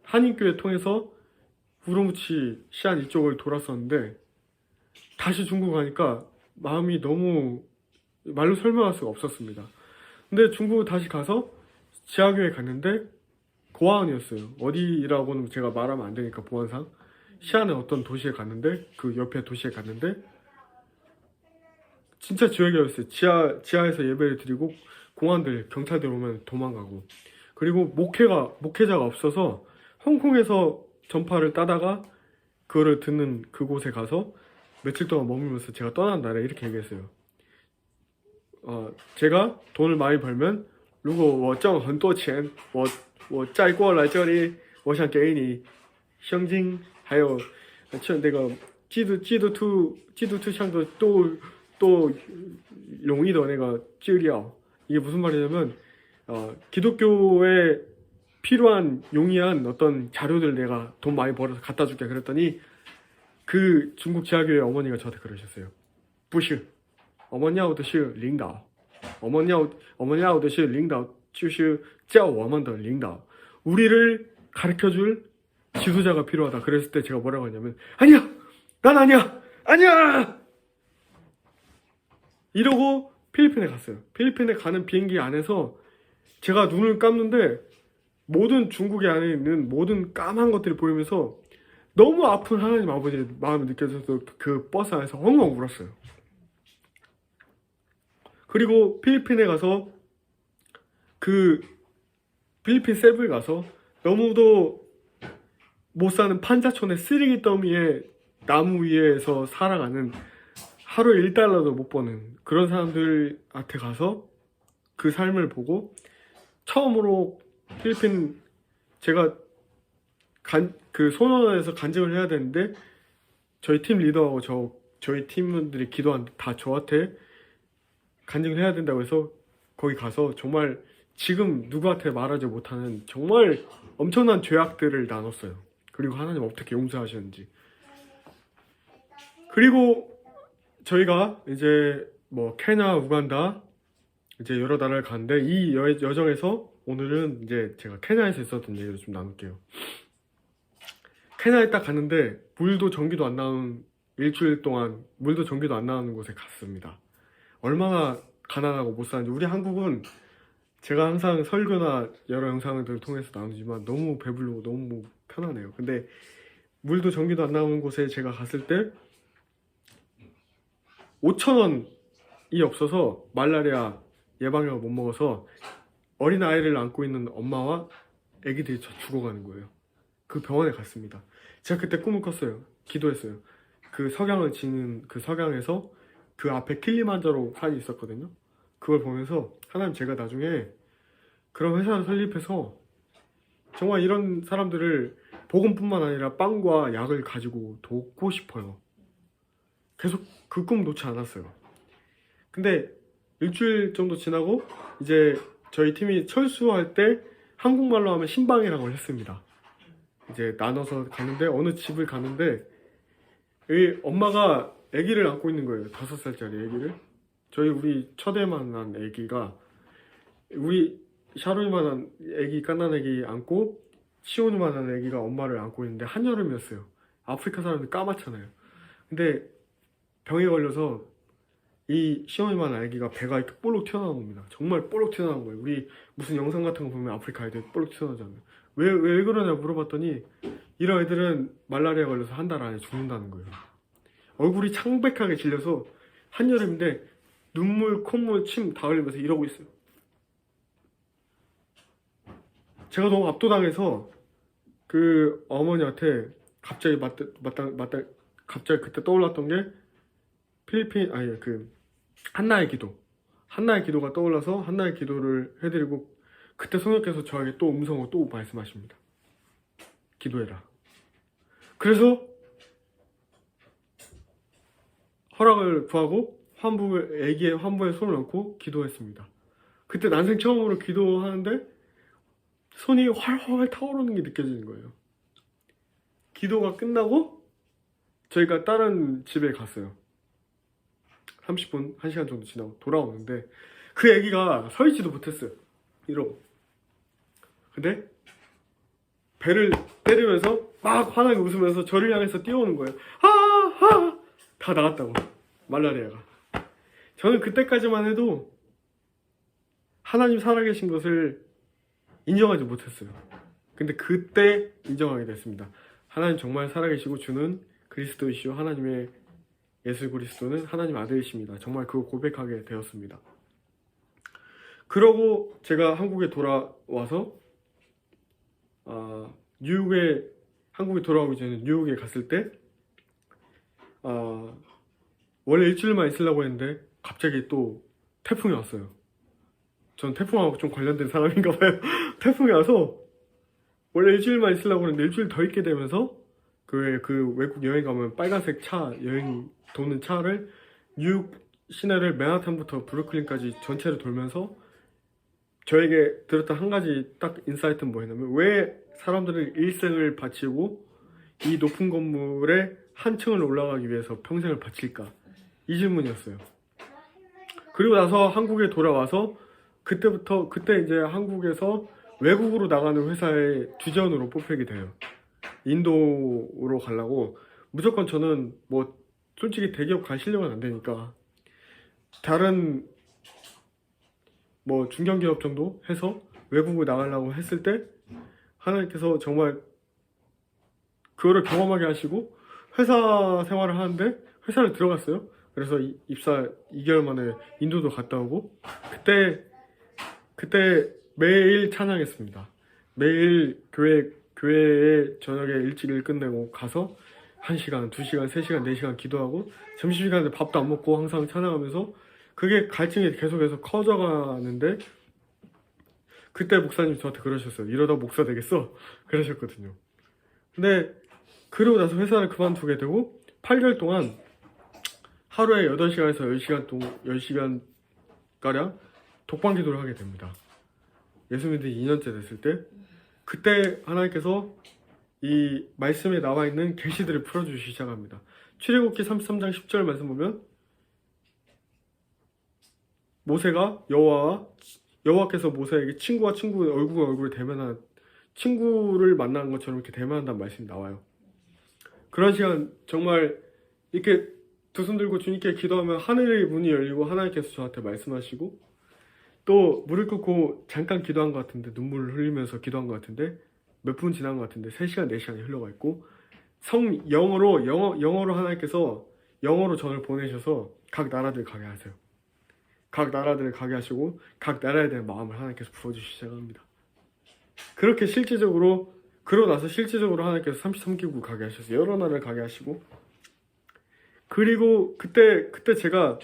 한인교회 통해서 우르무치 시안 이쪽을 돌았었는데 다시 중국 가니까 마음이 너무 말로 설명할 수가 없었습니다. 근데 중국 다시 가서 지하교회 갔는데 고아원이었어요. 어디라고는 제가 말하면 안 되니까 보안상 시안의 어떤 도시에 갔는데 그 옆에 도시에 갔는데 진짜 지하교회였어요. 지하에서 예배를 드리고 공안들 경찰들 오면 도망가고, 그리고 목회자가 없어서 홍콩에서 전파를 따다가 그거를 듣는 그곳에 가서 며칠 동안 머물면서 제가 떠난 날에 이렇게 얘기했어요. 제가 돈을 많이 벌면 如果我挣很多钱我再过来这里我想给你现金还有那个基督徒像的또 용의도 내가 찌리야. 이게 무슨 말이냐면 기독교에 필요한 용이한 어떤 자료들 내가 돈 많이 벌어서 갖다 줄게 그랬더니 그 중국 지하교회 어머니가 저한테 그러셨어요. 不是我们要的是领导我们要的是领导就是叫我们的领导 우리를 가르쳐줄 지도자가 필요하다. 그랬을 때 제가 뭐라고 하냐면 아니야! 난 아니야! 이러고 필리핀에 갔어요. 필리핀에 가는 비행기 안에서 제가 눈을 감는데 모든 중국에 안에 있는 모든 까만 것들이 보이면서 너무 아픈 하나님 아버지의 마음이 느껴져서 그 버스 안에서 엉엉 울었어요. 그리고 필리핀에 가서 그 필리핀 세부에 가서 너무도 못 사는 판자촌의 쓰레기 더미에 나무 위에서 살아가는 하루에 1달러도 못 버는 그런 사람들한테 가서 그 삶을 보고 처음으로 필리핀 제가 그 소년원에서 간증을 해야 되는데 저희 팀 리더하고 저희 팀원들이 기도하는데 다 저한테 간증을 해야 된다고 해서 거기 가서 정말 지금 누구한테 말하지 못하는 정말 엄청난 죄악들을 나눴어요. 그리고 하나님 어떻게 용서하셨는지. 그리고 저희가 이제 뭐 케냐, 우간다 이제 여러 나라를 갔는데 이 여정에서 오늘은 이제 제가 케냐에서 있었던 얘기를 좀 나눌게요. 케냐에 딱 갔는데 물도 전기도 안 나오는 일주일 동안 물도 전기도 안 나오는 곳에 갔습니다. 얼마나 가난하고 못 사는지. 우리 한국은 제가 항상 설교나 여러 영상들을 통해서 나누지만 너무 배부르고 너무 편하네요. 근데 물도 전기도 안 나오는 곳에 제가 갔을 때 5,000원이 없어서 말라리아 예방약을 못 먹어서 어린 아이를 안고 있는 엄마와 아기들이 죽어가는 거예요. 그 병원에 갔습니다. 제가 그때 꿈을 꿨어요. 기도했어요. 그 석양을 지는 그 석양에서 그 앞에 킬리만자로 산이 있었거든요. 그걸 보면서 하나님, 제가 나중에 그런 회사를 설립해서 정말 이런 사람들을 복음뿐만 아니라 빵과 약을 가지고 돕고 싶어요. 계속 그 꿈 놓지 않았어요. 근데 일주일 정도 지나고 이제 저희 팀이 철수할 때 한국말로 하면 신방이라는 걸 했습니다. 이제 나눠서 가는데 어느 집을 가는데 이 엄마가 아기를 안고 있는 거예요. 5살짜리 아기를. 우리 첫애만한 아기가 우리 샤론이만한 아기, 깐난 아기 안고 시온이만한 아기가 엄마를 안고 있는데 한여름이었어요. 아프리카 사람들 까맣잖아요. 근데 병에 걸려서 이 시온이만한 아기가 배가 이렇게 볼록 튀어나옵니다. 정말 볼록 튀어나온 거예요. 우리 무슨 영상 같은 거 보면 아프리카 애들 볼록 튀어나오잖아요. 왜 그러냐 물어봤더니 이런 애들은 말라리아 걸려서 한 달 안에 죽는다는 거예요. 얼굴이 창백하게 질려서 한여름인데 눈물, 콧물, 침 다 흘리면서 이러고 있어요. 제가 너무 압도당해서 그 어머니한테 갑자기 갑자기 그때 떠올랐던 게 한나의 기도가 떠올라서 한나의 기도를 해드리고, 그때 성령께서 저에게 또 음성으로 또 말씀하십니다. 기도해라. 그래서 허락을 구하고 아기의 환부에 손을 얹고 기도했습니다. 그때 난생 처음으로 기도하는데 손이 활활 타오르는 게 느껴지는 거예요. 기도가 끝나고 저희가 다른 집에 갔어요. 30분, 1시간 정도 지나고 돌아오는데 그 아기가 서 있지도 못했어요. 이러고. 근데 배를 때리면서 막 환하게 웃으면서 저를 향해서 뛰어오는 거예요. 하하! 다 나갔다고. 말라리아가. 저는 그때까지만 해도 하나님 살아계신 것을 인정하지 못했어요. 근데 그때 인정하게 됐습니다. 하나님 정말 살아계시고 주는 그리스도이시오. 하나님의 예수 그리스도는 하나님 아들이십니다. 정말 그거 고백하게 되었습니다. 그러고 제가 한국에 돌아와서 한국에 돌아오기 전에 뉴욕에 갔을 때 원래 일주일만 있으려고 했는데 갑자기 또 태풍이 왔어요. 전 태풍하고 좀 관련된 사람인가 봐요. 태풍이 와서 원래 일주일만 있으려고 했는데 일주일 더 있게 되면서 그 외국 여행 가면 빨간색 차, 여행 도는 차를 뉴욕 시내를 맨하탄부터 브루클린까지 전체를 돌면서 저에게 들었던 한 가지 딱 인사이트는 뭐였냐면, 왜 사람들은 일생을 바치고 이 높은 건물에 한 층을 올라가기 위해서 평생을 바칠까? 이 질문이었어요. 그리고 나서 한국에 돌아와서 그때 이제 한국에서 외국으로 나가는 회사의 주전으로 뽑히게 돼요. 인도로 가려고. 무조건 저는 뭐 솔직히 대기업 갈 실력은 안 되니까 다른 뭐 중견기업 정도 해서 외국을 나가려고 했을 때 하나님께서 정말 그거를 경험하게 하시고 회사 생활을 하는데 회사를 들어갔어요. 그래서 입사 2개월 만에 인도도 갔다 오고, 그때 매일 찬양했습니다. 매일 교회에 저녁에 일찍 끝내고 가서 1시간, 2시간, 3시간, 4시간 기도하고 점심시간에 밥도 안 먹고 항상 찬양하면서, 그게 갈증이 계속해서 커져가는데 그때 목사님이 저한테 그러셨어요. 이러다 목사 되겠어? 그러셨거든요. 근데 그러고 나서 회사를 그만두게 되고 8개월 동안 하루에 8시간에서 10시간가량 독방 기도를 하게 됩니다. 예수 믿은 2년째 됐을 때, 그때 하나님께서 이 말씀에 나와 있는 계시들을 풀어주시기 시작합니다. 출애굽기 33장 10절 말씀 보면 모세가 여호와께서 모세에게 친구와 친구 얼굴과 얼굴을 대면한, 친구를 만나는 것처럼 이렇게 대면한다는 말씀이 나와요. 그런 시간 정말 이렇게 두 손 들고 주님께 기도하면 하늘의 문이 열리고 하나님께서 저한테 말씀하시고, 또 무릎 꿇고 잠깐 기도한 것 같은데, 눈물을 흘리면서 기도한 것 같은데 몇 분 지난 것 같은데 3시간, 4시간이 흘러가 있고, 영어로 하나님께서 영어로 저를 보내셔서 각 나라들 가게 하세요. 각 나라들을 가게 하시고 각 나라에 대한 마음을 하나님께서 부어주시기 시작합니다. 그렇게 실질적으로 그러고 나서 실질적으로 하나님께서 33개국 가게 하셨어요. 여러 나라를 가게 하시고 그리고 그때 제가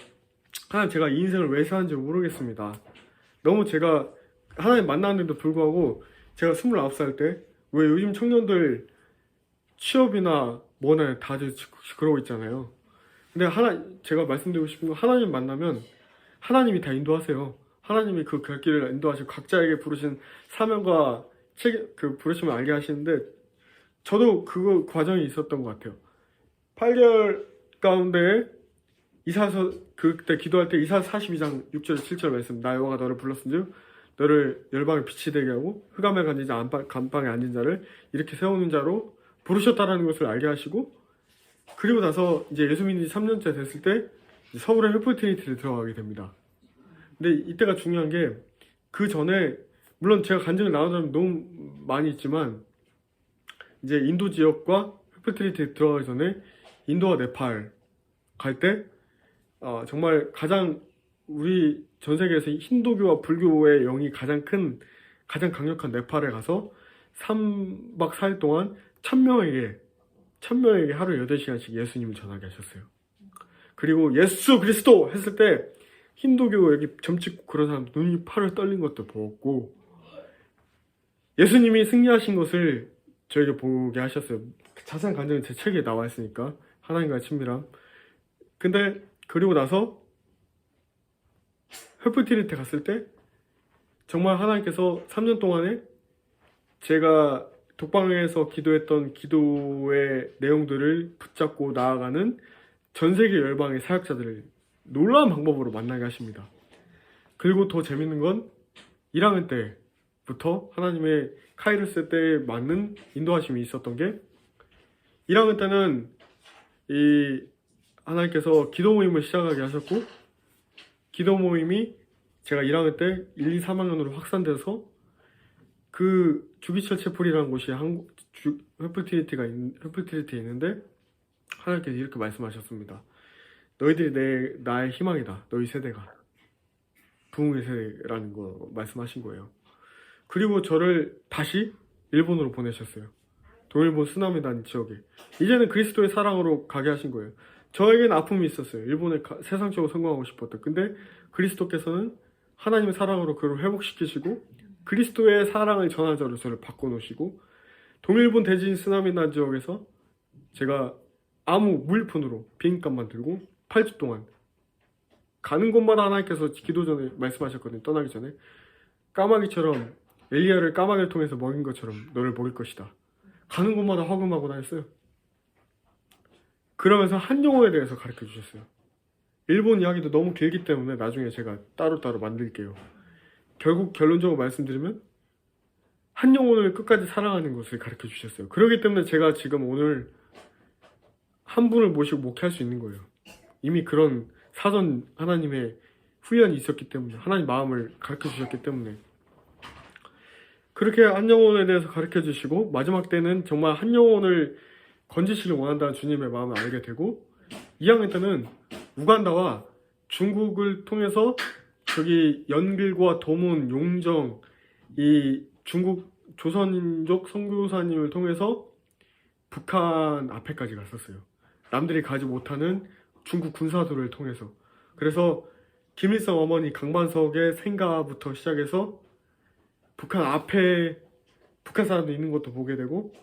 이 인생을 왜 사는지 모르겠습니다. 너무 제가 하나님 만났는데도 불구하고 제가 29살 때 왜 요즘 청년들 취업이나 뭐나 다들 그러고 있잖아요. 근데 제가 말씀드리고 싶은 건 하나님 만나면 하나님이 다 인도하세요. 하나님이 그 길을 인도하시고 각자에게 부르신 사명과 그 부르심을 알게 하시는데 저도 그 과정이 있었던 것 같아요. 8개월 가운데 이사서 그때 기도할 때 이사서 42장 6절 7절 말씀 나 여호와가 너를 불렀은즉 너를 열방의 빛이 되게 하고 흑암에 앉은 자 안방에 앉은 자를 이렇게 세우는 자로 부르셨다라는 것을 알게 하시고 그리고 나서 이제 예수 믿은 지 3년째 됐을 때 서울의 횃불 트리니티를 들어가게 됩니다. 근데 이때가 중요한 게 그 전에 물론 제가 간증을 나누자면 너무 많이 있지만 이제 인도 지역과 횃불 트리니티에 들어가기 전에 인도와 네팔 갈 때 정말 가장 우리 전 세계에서 힌두교와 불교의 영이 가장 강력한 네팔에 가서 3박 4일 동안 1000명에게 하루 8시간씩 예수님을 전하게 하셨어요. 그리고 예수 그리스도 했을 때 힌두교 여기 점 찍고 그런 사람 눈이 팔을 떨린 것도 보았고 예수님이 승리하신 것을 저에게 보게 하셨어요. 자세한 간증은 제 책에 나와 있으니까 하나님과의 친밀함. 근데 그리고 나서 횃불트리니티 갔을 때 정말 하나님께서 3년 동안에 제가 독방에서 기도했던 기도의 내용들을 붙잡고 나아가는 전 세계 열방의 사역자들을 놀라운 방법으로 만나게 하십니다. 그리고 더 재밌는 건 1학년 때부터 하나님의 카이로스 때에 맞는 인도하심이 있었던 게 1학년 때는 이 하나님께서 기도 모임을 시작하게 하셨고 기도 모임이 제가 1학년 때 1, 2, 3학년으로 확산돼서 그 주기철 채플이라는 곳이 횃불트리니티에 있는데 하나님께서 이렇게 말씀하셨습니다. 너희들이 나의 희망이다. 너희 세대가 부흥의 세대라는 거 말씀하신 거예요. 그리고 저를 다시 일본으로 보내셨어요. 동일본 쓰나미단 지역에. 이제는 그리스도의 사랑으로 가게 하신 거예요. 저에게는 아픔이 있었어요. 일본에 세상적으로 성공하고 싶었다. 근데 그리스도께서는 하나님의 사랑으로 그를 회복시키시고 그리스도의 사랑을 전한 자로 저를 바꿔놓으시고 동일본 대지진 쓰나미 난 지역에서 제가 아무 무일푼으로 비행값만 들고 8주 동안 가는 곳마다 하나님께서 기도 전에 말씀하셨거든요. 떠나기 전에 까마귀처럼 엘리야를 까마귀를 통해서 먹인 것처럼 너를 먹일 것이다. 가는 곳마다 화금하고 다녔어요. 그러면서 한 영혼에 대해서 가르쳐 주셨어요. 일본 이야기도 너무 길기 때문에 나중에 제가 따로따로 만들게요. 결국 결론적으로 말씀드리면 한 영혼을 끝까지 사랑하는 것을 가르쳐 주셨어요. 그렇기 때문에 제가 지금 오늘 한 분을 모시고 목회할 수 있는 거예요. 이미 그런 사전 하나님의 훈련이 있었기 때문에 하나님 마음을 가르쳐 주셨기 때문에 그렇게 한 영혼에 대해서 가르쳐 주시고 마지막 때는 정말 한 영혼을 건지시길 원한다는 주님의 마음을 알게 되고 2학년 때는 우간다와 중국을 통해서 저기 연길과 도문, 용정 이 중국 조선인족 선교사님을 통해서 북한 앞에까지 갔었어요. 남들이 가지 못하는 중국 군사도를 통해서. 그래서 김일성 어머니 강반석의 생가부터 시작해서 북한 앞에 북한 사람들 있는 것도 보게 되고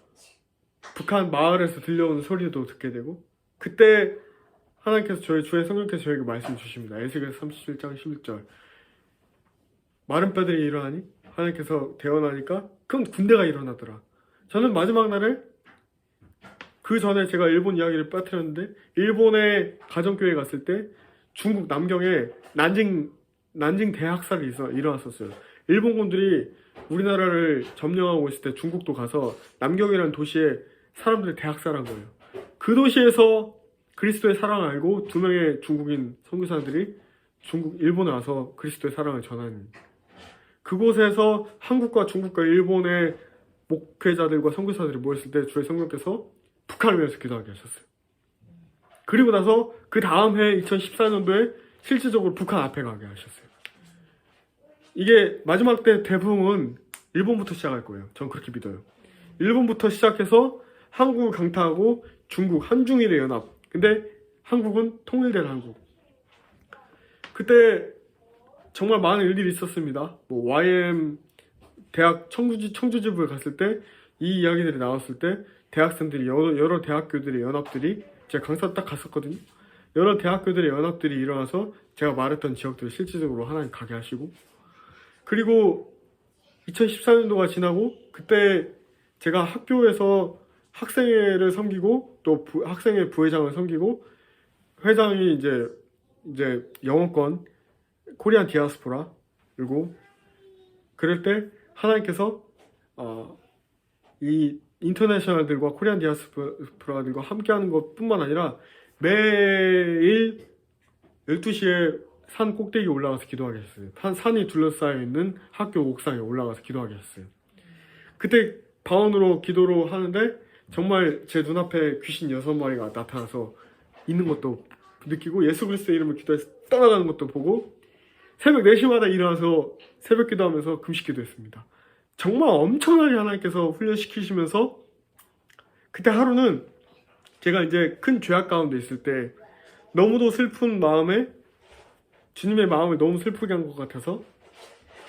북한 마을에서 들려오는 소리도 듣게 되고 그때 하나님께서 주의 성령께서 저에게 말씀 주십니다. 에스겔 37장 11절 마른 뼈들이 일어나니 하나님께서 대언하니까 큰 군대가 일어나더라. 저는 마지막 날에 그 전에 제가 일본 이야기를 빠뜨렸는데 일본의 가정교회 갔을 때 중국 남경에 난징 대학살이 일어났었어요. 일본군들이 우리나라를 점령하고 있을 때 중국도 가서 남경이라는 도시에 사람들이 대학살한 거예요. 그 도시에서 그리스도의 사랑을 알고 2명의 중국인 선교사들이 일본에 와서 그리스도의 사랑을 전하는 그곳에서 한국과 중국과 일본의 목회자들과 선교사들이 모였을 때 주의 성령께서 북한을 위해서 기도하게 하셨어요. 그리고 나서 그 다음 해 2014년도에 실질적으로 북한 앞에 가게 하셨어요. 이게 마지막 때 대부분 일본부터 시작할 거예요. 전 그렇게 믿어요. 일본부터 시작해서 한국을 강타하고 중국, 한중일의 연합. 근데 한국은 통일된 한국. 그때 정말 많은 일들이 있었습니다. 뭐 YM 대학 청주지부에 갔을 때 이 이야기들이 나왔을 때 대학생들이 여러 대학교들의 연합들이 제가 강사 딱 갔었거든요. 여러 대학교들의 연합들이 일어나서 제가 말했던 지역들을 실질적으로 하나님 가게 하시고, 그리고 2014년도가 지나고 그때 제가 학교에서 학생회를 섬기고 또 학생회 부회장을 섬기고 회장이 이제 영어권 코리안 디아스포라 그리고 그럴 때 하나님께서 이 인터내셔널들과 코리안 디아스포라들과 함께하는 것뿐만 아니라 매일 12시에 산 꼭대기에 올라가서 기도하게 했어요. 산이 둘러싸여 있는 학교 옥상에 올라가서 기도하게 했어요. 그때 방언으로 기도로 하는데 정말 제 눈앞에 귀신 6마리가 나타나서 있는 것도 느끼고 예수 그리스도의 이름을 기도해서 떠나가는 것도 보고 새벽 4시마다 일어나서 새벽 기도하면서 금식 기도했습니다. 정말 엄청나게 하나님께서 훈련시키시면서 그때 하루는 제가 이제 큰 죄악 가운데 있을 때 너무도 슬픈 마음에 주님의 마음을 너무 슬프게 한 것 같아서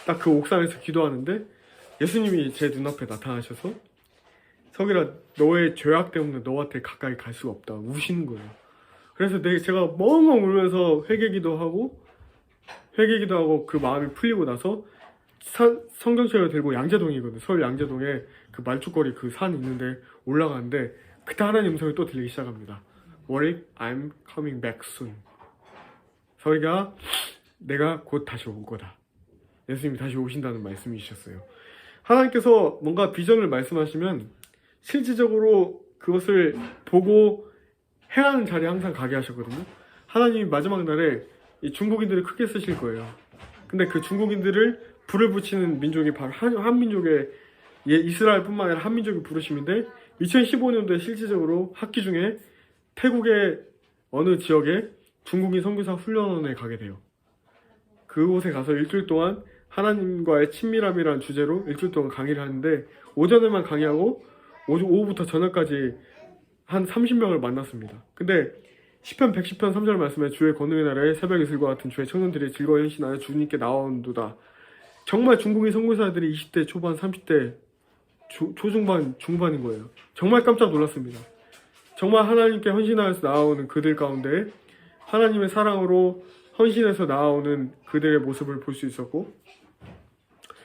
딱 그 옥상에서 기도하는데 예수님이 제 눈앞에 나타나셔서 석이라 너의 죄악 때문에 너한테 가까이 갈 수가 없다 우시는 거예요. 그래서 제가 멍멍 울면서 회개기도 하고 그 마음이 풀리고 나서 성경책을 들고 양재동이거든요. 서울 양재동에 그 말죽거리 그 산 있는데 올라가는데 그때 하나님 음성이 또 들리기 시작합니다. Warwick, I'm coming back soon. 서희가 내가 곧 다시 올 거다. 예수님이 다시 오신다는 말씀이 주셨어요. 하나님께서 뭔가 비전을 말씀하시면 실질적으로 그것을 보고 행하는 자리에 항상 가게 하셨거든요. 하나님이 마지막 날에 이 중국인들을 크게 쓰실 거예요. 근데 그 중국인들을 불을 붙이는 민족이 바로 한민족의 이스라엘뿐만 아니라 한민족의 부르심인데 2015년도에 실질적으로 학기 중에 태국의 어느 지역에 중국인 선교사 훈련원에 가게 돼요. 그곳에 가서 일주일 동안 하나님과의 친밀함이라는 주제로 일주일 동안 강의를 하는데 오전에만 강의하고 오후부터 저녁까지 한 30명을 만났습니다. 근데 시편 110편 3절 말씀에 주의 권능의 나라에 새벽 이슬과 같은 주의 청년들이 즐거워 현신하여 주님께 나온도다. 정말 중국인 선교사들이 20대 초반 30대 초중반 중반인 거예요. 정말 깜짝 놀랐습니다. 정말 하나님께 헌신하여서 나오는 그들 가운데 하나님의 사랑으로 헌신해서 나오는 그들의 모습을 볼 수 있었고,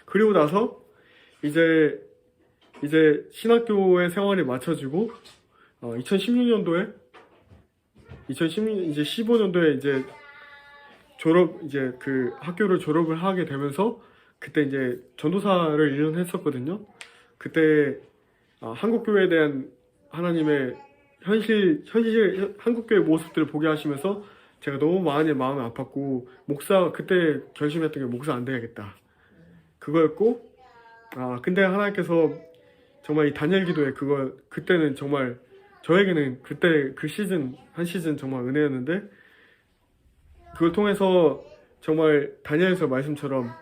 그리고 나서 이제 신학교의 생활이 맞춰지고 2016년도에 이제 15년도에 이제 그 학교를 졸업을 하게 되면서 그때 이제 전도사를 1년 했었거든요. 그때 한국교회에 대한 하나님의 현실 한국교회 모습들을 보게 하시면서 제가 너무 많이 마음이 아팠고 그때 결심했던 게 목사 안 돼야겠다 그거였고, 근데 하나님께서 정말 이 다니엘 기도에 그때는 정말 저에게는 그때 그 한 시즌 정말 은혜였는데, 그걸 통해서 정말 다니엘서 말씀처럼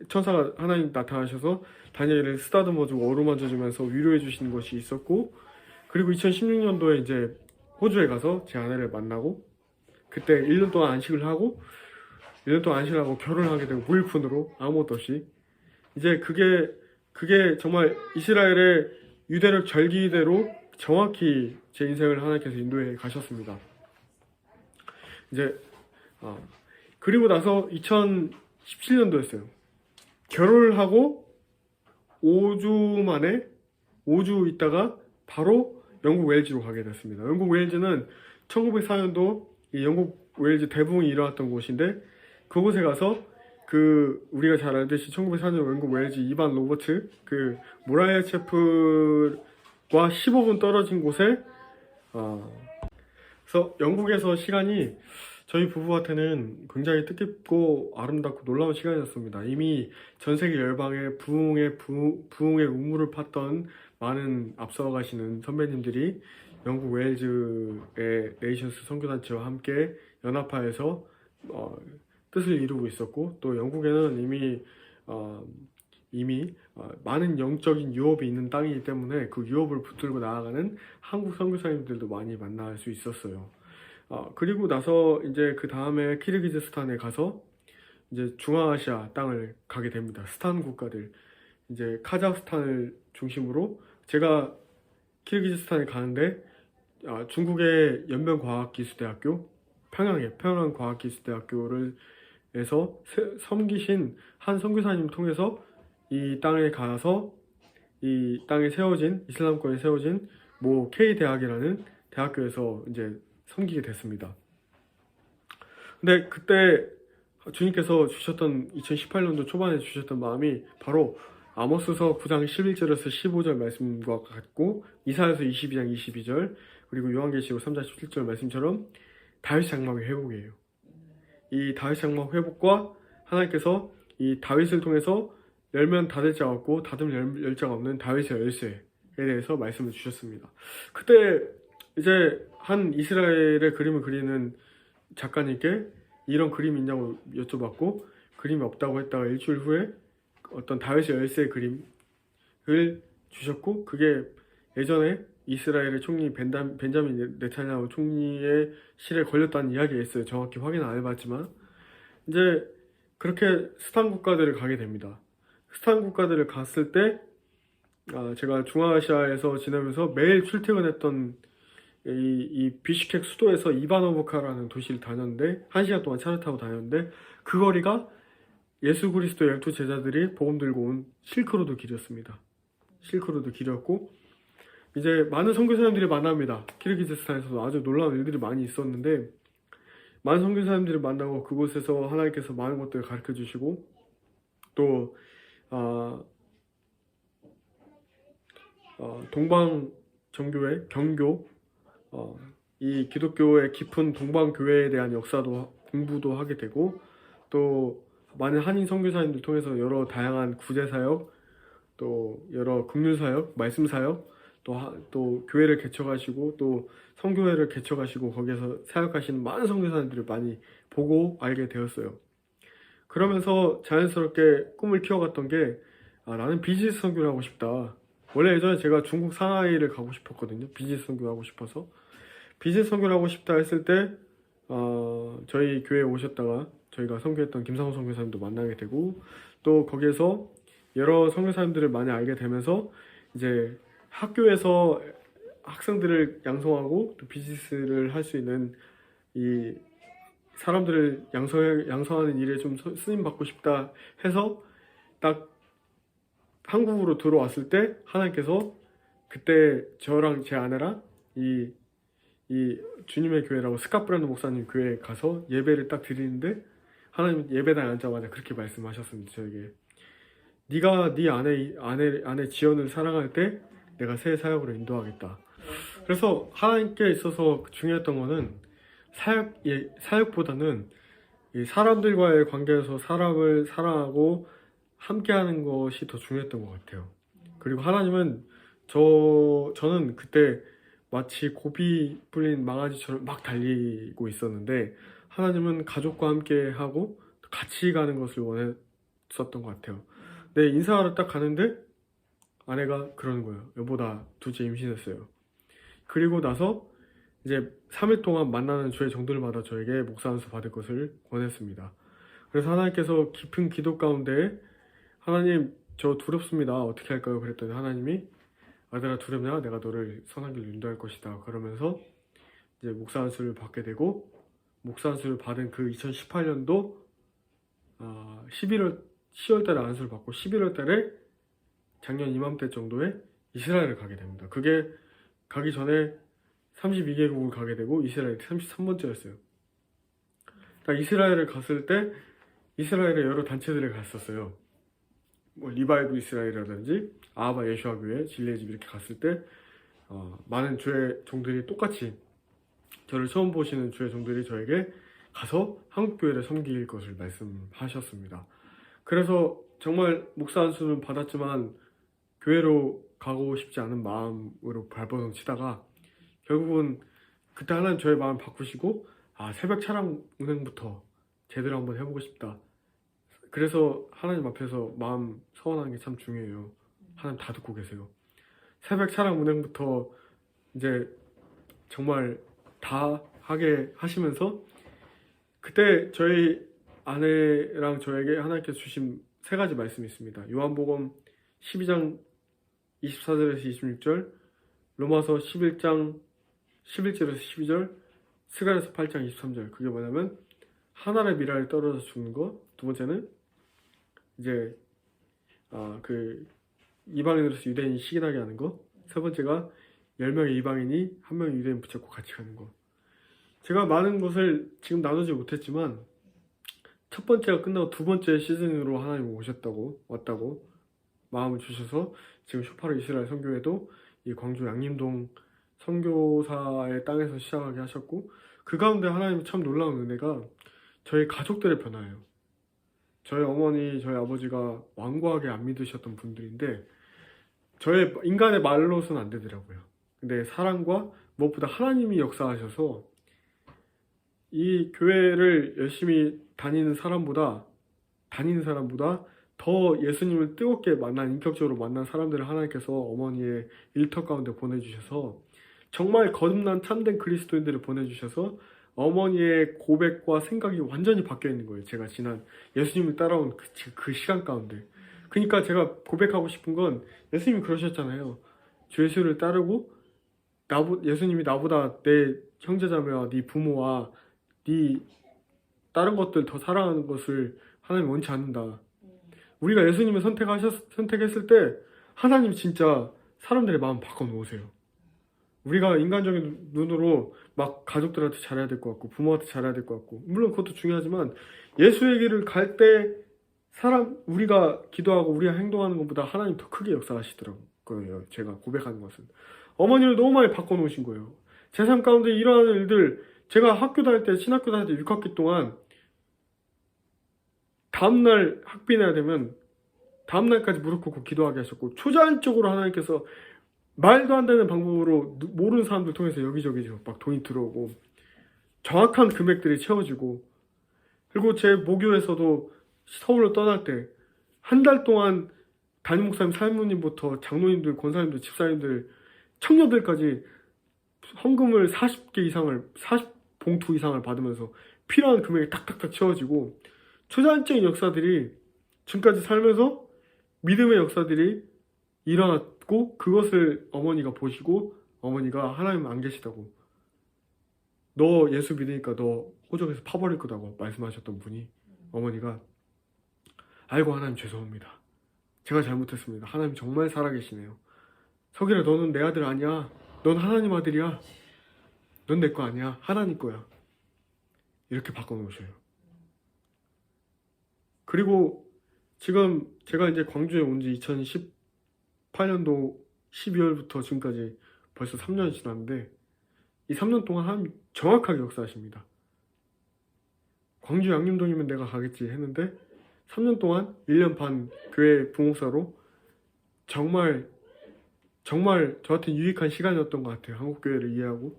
천사가 하나님 나타나셔서 다니엘을 쓰다듬어주고 어루만져주면서 위로해 주시는 것이 있었고, 그리고 2016년도에 이제 호주에 가서 제 아내를 만나고 그때 1년 동안 안식을 하고 결혼을 하게 되고 무일푼으로 아무것도 없이 이제 그게 정말 이스라엘의 유대력 절기대로 정확히 제 인생을 하나님께서 인도해 가셨습니다. 이제 그리고 나서 2017년도였어요. 결혼을 하고 5주 있다가 바로 영국 웨일즈로 가게 됐습니다. 영국 웨일즈는 1904년도 영국 웨일즈 대붕이 일어났던 곳인데, 그곳에 가서 우리가 잘 알듯이 1904년 영국 웨일즈 이반 로버트 모라이어 채플과 15분 떨어진 곳에 그래서 영국에서 시간이 저희 부부한테는 굉장히 뜻깊고 아름답고 놀라운 시간이었습니다. 이미 전 세계 열방에 부흥의 우물을 팠던 많은 앞서가시는 선배님들이 영국 웨일즈의 네이션스 선교단체와 함께 연합하여서 뜻을 이루고 있었고, 또 영국에는 이미 많은 영적인 유업이 있는 땅이기 때문에 그 유업을 붙들고 나아가는 한국 선교사님들도 많이 만날 수 있었어요. 그리고 나서 이제 그 다음에 키르기즈스탄에 가서 이제 중앙아시아 땅을 가게 됩니다. 스탄 국가들, 이제 카자흐스탄을 중심으로 제가 키르기즈스탄에 가는데 중국의 연변과학기술대학교, 평양의 평양과학기술대학교를 에서 섬기신 한 선교사님 통해서 이 땅에 가서 이 땅에 세워진 이슬람권에 세워진 모 K 대학이라는 대학교에서 이제 섬기게 됐습니다. 근데 그때 주님께서 주셨던 2018년도 초반에 주셨던 마음이 바로 아모스서 9장 11절에서 15절 말씀과 같고, 이사야서 22장 22절, 그리고 요한계시록 3장 17절 말씀처럼 다윗 장막의 회복이에요. 이 다윗 장막 회복과 하나님께서 이 다윗을 통해서 열면 닫을 자가 없고 닫으면 열 자가 없는 다윗의 열쇠에 대해서 말씀을 주셨습니다. 그때 이제 한 이스라엘의 그림을 그리는 작가님께 이런 그림이 있냐고 여쭤봤고, 그림이 없다고 했다가 일주일 후에 어떤 다윗의 열쇠 그림을 주셨고, 그게 예전에 이스라엘의 총리 벤자민 네타냐후 총리의 실에 걸렸다는 이야기가 있어요. 정확히 확인 안 해봤지만 이제 그렇게 스탄 국가들을 가게 됩니다. 스탄 국가들을 갔을 때 제가 중앙아시아에서 지내면서 매일 출퇴근했던 이 비슈케크 수도에서 이바노브카라는 도시를 다녔는데 1시간 동안 차를 타고 다녔는데, 그 거리가 예수 그리스도 12제자들이 복음 들고 온 실크로드 길이었습니다. 실크로드 길이었고, 이제 많은 선교사님들이 만납니다. 키르기즈스탄에서도 아주 놀라운 일들이 많이 있었는데, 많은 선교사님들을 만나고 그곳에서 하나님께서 많은 것들을 가르쳐 주시고, 또 동방정교회 경교, 이 기독교의 깊은 동방교회에 대한 역사도 공부도 하게 되고, 또 많은 한인 선교사님들 통해서 여러 다양한 구제사역, 또 여러 긍휼사역, 말씀사역, 또 교회를 개척하시고 또 선교회를 개척하시고 거기에서 사역하시는 많은 선교사님들을 많이 보고 알게 되었어요. 그러면서 자연스럽게 꿈을 키워갔던 게 나는 비즈니스 선교를 하고 싶다. 원래 예전에 제가 중국 상하이를 가고 싶었거든요. 비즈니스 선교를 하고 싶어서. 비즈니스 선교를 하고 싶다 했을 때 저희 교회에 오셨다가 저희가 선교했던 김상호 선교사님도 만나게 되고, 또 거기에서 여러 선교사님들을 많이 알게 되면서 이제 학교에서 학생들을 양성하고 또 비즈니스를 할 수 있는 이 사람들을 양성하는 일에 좀 쓰임 받고 싶다 해서 딱 한국으로 들어왔을 때 하나님께서 그때 저랑 제 아내랑 이 주님의 교회라고 스카프라는 목사님 교회에 가서 예배를 딱 드리는데, 하나님 예배당에 앉자마자 그렇게 말씀하셨습니다. 저에게 네가 네 아내 지연을 사랑할 때 내가 새 사역으로 인도하겠다. 그래서 하나님께 있어서 중요했던 거는 사역보다는 이 사람들과의 관계에서 사람을 사랑하고 함께하는 것이 더 중요했던 것 같아요. 그리고 하나님은 저는 그때 마치 고비 불린 망아지처럼 막 달리고 있었는데, 하나님은 가족과 함께 하고 같이 가는 것을 원했었던 것 같아요. 네, 인사하러 딱 가는데 아내가 그러는 거예요. 여보, 나 둘째 임신했어요. 그리고 나서 이제 3일 동안 만나는 주의 정들마다 저에게 목사 안수 받을 것을 권했습니다. 그래서 하나님께서 깊은 기도 가운데 하나님, 저 두렵습니다. 어떻게 할까요? 그랬더니 하나님이 아들아, 두렵냐? 내가 너를 선한 길로 인도할 것이다. 그러면서 이제 목사 안수를 받게 되고, 목사 안수를 받은 그 2018년도 10월 달에 안수를 받고 11월 달에 작년 이맘때 정도에 이스라엘을 가게 됩니다. 그게 가기 전에 32개국을 가게 되고 이스라엘이 33번째였어요. 딱 이스라엘을 갔을 때 이스라엘의 여러 단체들을 갔었어요. 뭐 리바이브 이스라엘이라든지 아하바 예수아 교회, 진리의 집 이렇게 갔을 때 많은 주의 종들이 똑같이 저를 처음 보시는 주의 종들이 저에게 가서 한국 교회를 섬길 것을 말씀하셨습니다. 그래서 정말 목사 안수는 받았지만 교회로 가고 싶지 않은 마음으로 발버둥 치다가 결국은 그때 하나님 저의 마음 바꾸시고 새벽 차량 운행부터 제대로 한번 해보고 싶다. 그래서 하나님 앞에서 마음 서원하는 게 참 중요해요. 하나님 다 듣고 계세요. 새벽 차량 운행부터 이제 정말 다 하게 하시면서 그때 저희 아내랑 저에게 하나님께서 주신 세 가지 말씀이 있습니다. 요한복음 12장 24절에서 26절, 로마서 11장 11절에서 12절, 스가랴서 8장 23절. 그게 뭐냐면 하늘의 미랄이 떨어져 죽는 거. 두 번째는 이제 그 이방인으로서 유대인이 시기나게 하는 거. 세 번째가 10명의 이방인이 한 명의 유대인 붙잡고 같이 가는 거. 제가 많은 것을 지금 나누지 못했지만 첫 번째가 끝나고 두 번째 시즌으로 하나님 왔다고 마음을 주셔서 지금 쇼파르 이스라엘 선교회도 이 광주 양림동 선교사의 땅에서 시작하게 하셨고, 그 가운데 하나님이 참 놀라운 은혜가 저희 가족들의 변화예요. 저희 어머니, 저희 아버지가 완고하게 안 믿으셨던 분들인데 저의 인간의 말로서는 안 되더라고요. 근데 사랑과 무엇보다 하나님이 역사하셔서 이 교회를 열심히 다니는 사람보다 더 예수님을 뜨겁게 만난, 인격적으로 만난 사람들을 하나님께서 어머니의 일터 가운데 보내주셔서 정말 거듭난 참된 그리스도인들을 보내주셔서 어머니의 고백과 생각이 완전히 바뀌어 있는 거예요. 제가 지난 예수님을 따라온 그 시간 가운데. 그러니까 제가 고백하고 싶은 건 예수님이 그러셨잖아요. 주 예수를 따르고 예수님이 나보다 내 형제자매와 네 부모와 네 다른 것들 더 사랑하는 것을 하나님 원치 않는다. 우리가 예수님을 선택했을 때 하나님이 진짜 사람들의 마음 바꿔놓으세요. 우리가 인간적인 눈으로 막 가족들한테 잘해야 될 것 같고 부모한테 잘해야 될 것 같고, 물론 그것도 중요하지만 예수에게를 갈 때 우리가 기도하고 우리가 행동하는 것보다 하나님 더 크게 역사하시더라고요. 제가 고백하는 것은 어머니를 너무 많이 바꿔놓으신 거예요. 제 삶 가운데 일어나는 일들, 제가 학교 다닐 때, 신학교 다닐 때 6학기 동안 다음날 학비내야 되면 다음날까지 무릎 꿇고 기도하게 하셨고, 초자연적으로 하나님께서 말도 안 되는 방법으로 모르는 사람들 통해서 여기저기 막 돈이 들어오고 정확한 금액들이 채워지고, 그리고 제 모교에서도 서울로 떠날 때 한 달 동안 담임 목사님, 사모님부터 장로님들, 권사님들, 집사님들, 청년들까지 헌금을 40봉투 이상을 받으면서 필요한 금액이 탁탁탁 채워지고, 초자연적인 역사들이 지금까지 살면서 믿음의 역사들이 일어났고, 그것을 어머니가 보시고 어머니가 하나님 안 계시다고, 너 예수 믿으니까 너 호적에서 파버릴 거다고 말씀하셨던 분이 어머니가 아이고 하나님 죄송합니다. 제가 잘못했습니다. 하나님 정말 살아계시네요. 석이라 너는 내 아들 아니야. 넌 하나님 아들이야. 넌 내 거 아니야. 하나님 거야. 이렇게 바꿔놓으셔요. 그리고 지금 제가 이제 광주에 온 지 2018년도 12월부터 지금까지 벌써 3년이 지났는데, 이 3년 동안 하나님 정확하게 역사하십니다. 광주 양림동이면 내가 가겠지 했는데 3년 동안 1년 반 교회 부목사로 정말 저한테 유익한 시간이었던 것 같아요. 한국교회를 이해하고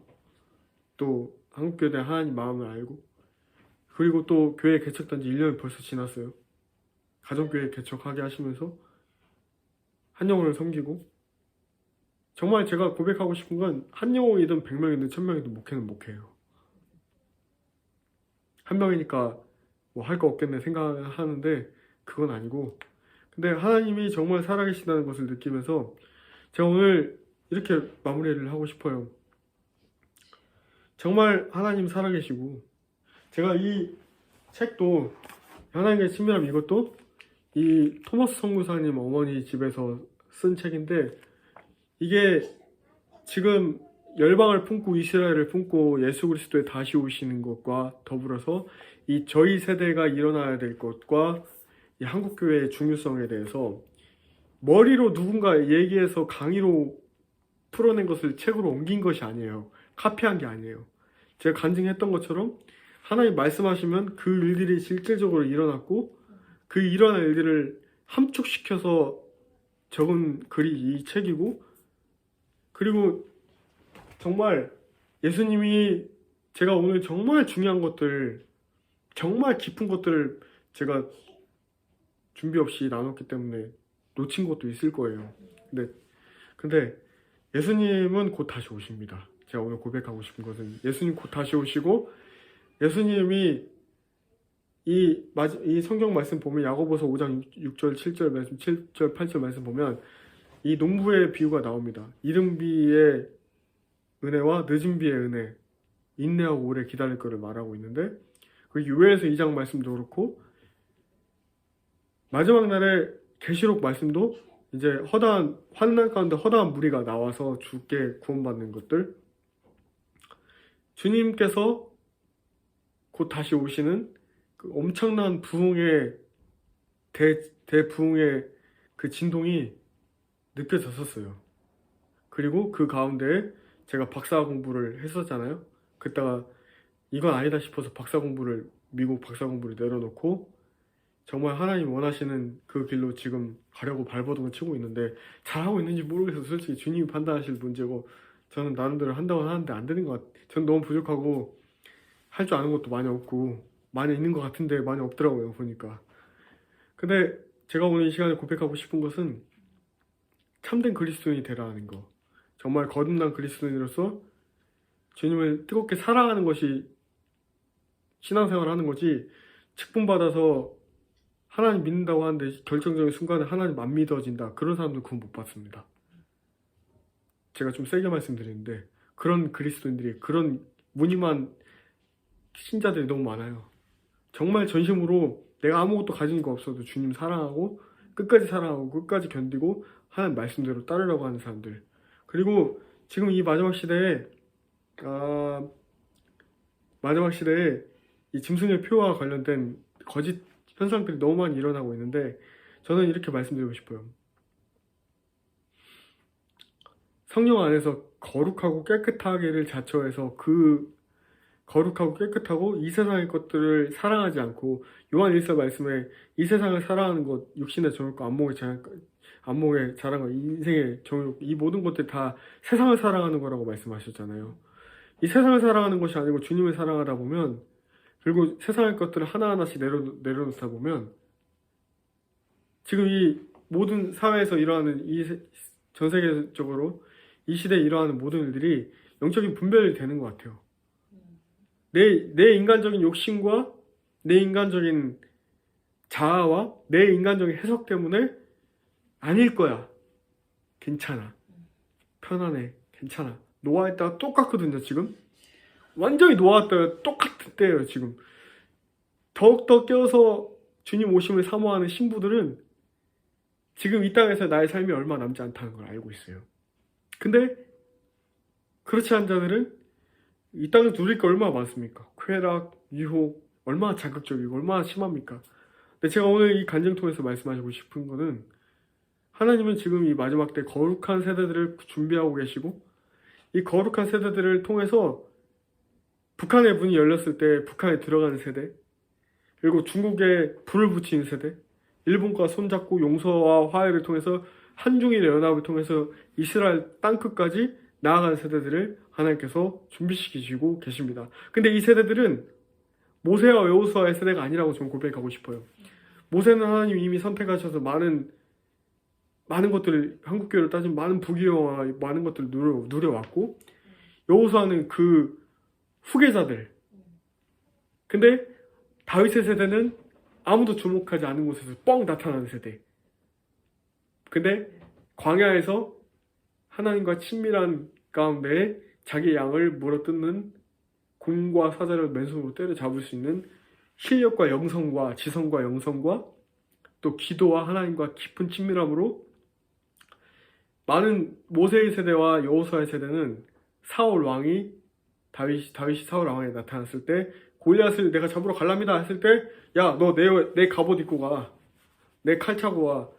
또 한국교회에 대한 하나님 마음을 알고, 그리고 또 교회 개척된 지 1년이 벌써 지났어요. 가정교회 개척하게 하시면서 한 영혼을 섬기고, 정말 제가 고백하고 싶은 건 한 영혼이든 100명이든 1000명이든 목회는 목회예요. 한 명이니까 뭐 할 거 없겠네 생각하는데 그건 아니고, 근데 하나님이 정말 살아계신다는 것을 느끼면서 제가 오늘 이렇게 마무리를 하고 싶어요. 정말 하나님 살아계시고, 제가 이 책도 하나님의 친밀함, 이것도 이 토마스 선교사님 어머니 집에서 쓴 책인데, 이게 지금 열방을 품고 이스라엘을 품고 예수 그리스도의 다시 오시는 것과 더불어서 이 저희 세대가 일어나야 될 것과 이 한국교회의 중요성에 대해서 머리로 누군가 얘기해서 강의로 풀어낸 것을 책으로 옮긴 것이 아니에요. 카피한 게 아니에요. 제가 간증했던 것처럼 하나님 말씀하시면 그 일들이 실질적으로 일어났고, 그 일어난 일들을 함축시켜서 적은 글이 이 책이고, 그리고 정말 예수님이 제가 오늘 정말 중요한 것들, 정말 깊은 것들을 제가 준비 없이 나눴기 때문에 놓친 것도 있을 거예요. 근데 예수님은 곧 다시 오십니다. 제가 오늘 고백하고 싶은 것은 예수님 곧 다시 오시고, 예수님이 이 성경 말씀 보면 야고보서 5장 6절 7절 말씀 7절 8절 말씀 보면 이 농부의 비유가 나옵니다. 이른 비의 은혜와 늦은 비의 은혜, 인내하고 오래 기다릴 거를 말하고 있는데, 그 요엘서 2장 말씀도 그렇고 마지막 날에 계시록 말씀도 이제 허다한 환난 가운데 허다한 무리가 나와서 주께 구원받는 것들, 주님께서 곧 다시 오시는 그 엄청난 부흥의 대부흥의 그 진동이 느껴졌었어요. 그리고 그 가운데 제가 박사 공부를 했었잖아요. 그때가 이건 아니다 싶어서 미국 박사 공부를 내려놓고 정말 하나님 원하시는 그 길로 지금 가려고 발버둥을 치고 있는데, 잘하고 있는지 모르겠어요. 솔직히 주님이 판단하실 문제고, 저는 나름대로 한다고 하는데 안 되는 것 같아요. 저는 너무 부족하고 할 줄 아는 것도 많이 없고 많이 있는 것 같은데 많이 없더라고요, 보니까. 근데 제가 오늘 이 시간에 고백하고 싶은 것은 참된 그리스도인이 되라는 거. 정말 거듭난 그리스도인으로서 주님을 뜨겁게 사랑하는 것이 신앙생활을 하는 거지, 직분받아서 하나님 믿는다고 하는데 결정적인 순간에 하나님 안 믿어진다, 그런 사람들 구원 못 받습니다. 제가 좀 세게 말씀드리는데 그런 그리스도인들이, 그런 무늬만 신자들이 너무 많아요. 정말 전심으로 내가 아무것도 가진 거 없어도 주님 사랑하고 끝까지 사랑하고 끝까지 견디고 하나님 말씀대로 따르려고 하는 사람들. 그리고 지금 이 마지막 시대에 이 짐승의 표와 관련된 거짓 현상들이 너무 많이 일어나고 있는데, 저는 이렇게 말씀드리고 싶어요. 성령 안에서 거룩하고 깨끗하기를 자처해서 그 거룩하고 깨끗하고 이 세상의 것들을 사랑하지 않고, 요한 1서 말씀에 이 세상을 사랑하는 것, 육신의 정욕과 안목의 자랑과 인생의 정욕, 이 모든 것들 다 세상을 사랑하는 거라고 말씀하셨잖아요. 이 세상을 사랑하는 것이 아니고 주님을 사랑하다 보면, 그리고 세상의 것들을 하나하나씩 내려놓다 보면, 지금 이 모든 사회에서 일어나는 전 세계적으로 이 시대에 일어나는 모든 일들이 영적인 분별이 되는 것 같아요. 내 인간적인 욕심과 내 인간적인 자아와 내 인간적인 해석 때문에 아닐 거야. 괜찮아. 편안해. 괜찮아. 노아의 때가 똑같거든요, 지금. 완전히 노아의 때가 똑같은 때예요, 지금. 더욱더 껴서 주님 오심을 사모하는 신부들은 지금 이 땅에서 나의 삶이 얼마 남지 않다는 걸 알고 있어요. 근데 그렇지 않은 자들은 이 땅에서 누릴 게 얼마나 많습니까? 쾌락, 유혹, 얼마나 자극적이고 얼마나 심합니까? 근데 제가 오늘 이 간증 통해서 말씀하시고 싶은 거는, 하나님은 지금 이 마지막 때 거룩한 세대들을 준비하고 계시고, 이 거룩한 세대들을 통해서 북한의 문이 열렸을 때 북한에 들어가는 세대, 그리고 중국에 불을 붙이는 세대, 일본과 손잡고 용서와 화해를 통해서 한중일 연합을 통해서 이스라엘 땅끝까지 나아가는 세대들을 하나님께서 준비시키시고 계십니다. 근데 이 세대들은 모세와 여호수아의 세대가 아니라고 저는 고백하고 싶어요. 모세는 하나님 이미 선택하셔서 많은 것들을, 한국교회를 따지면 많은 부귀영화, 많은 것들을 누려왔고, 여호수아는 그 후계자들. 근데 다윗의 세대는 아무도 주목하지 않은 곳에서 뻥 나타나는 세대. 근데 광야에서 하나님과 친밀한 가운데 자기 양을 물어뜯는 곰과 사자를 맨손으로 때려잡을 수 있는 실력과 영성과 지성과 영성과 또 기도와 하나님과 깊은 친밀함으로, 많은 모세의 세대와 여호수아의 세대는 다윗이 사울 왕에 나타났을 때, 골리앗을 내가 잡으러 갈랍니다 했을 때, 야, 너 내 갑옷 입고 가, 내 칼 차고 와.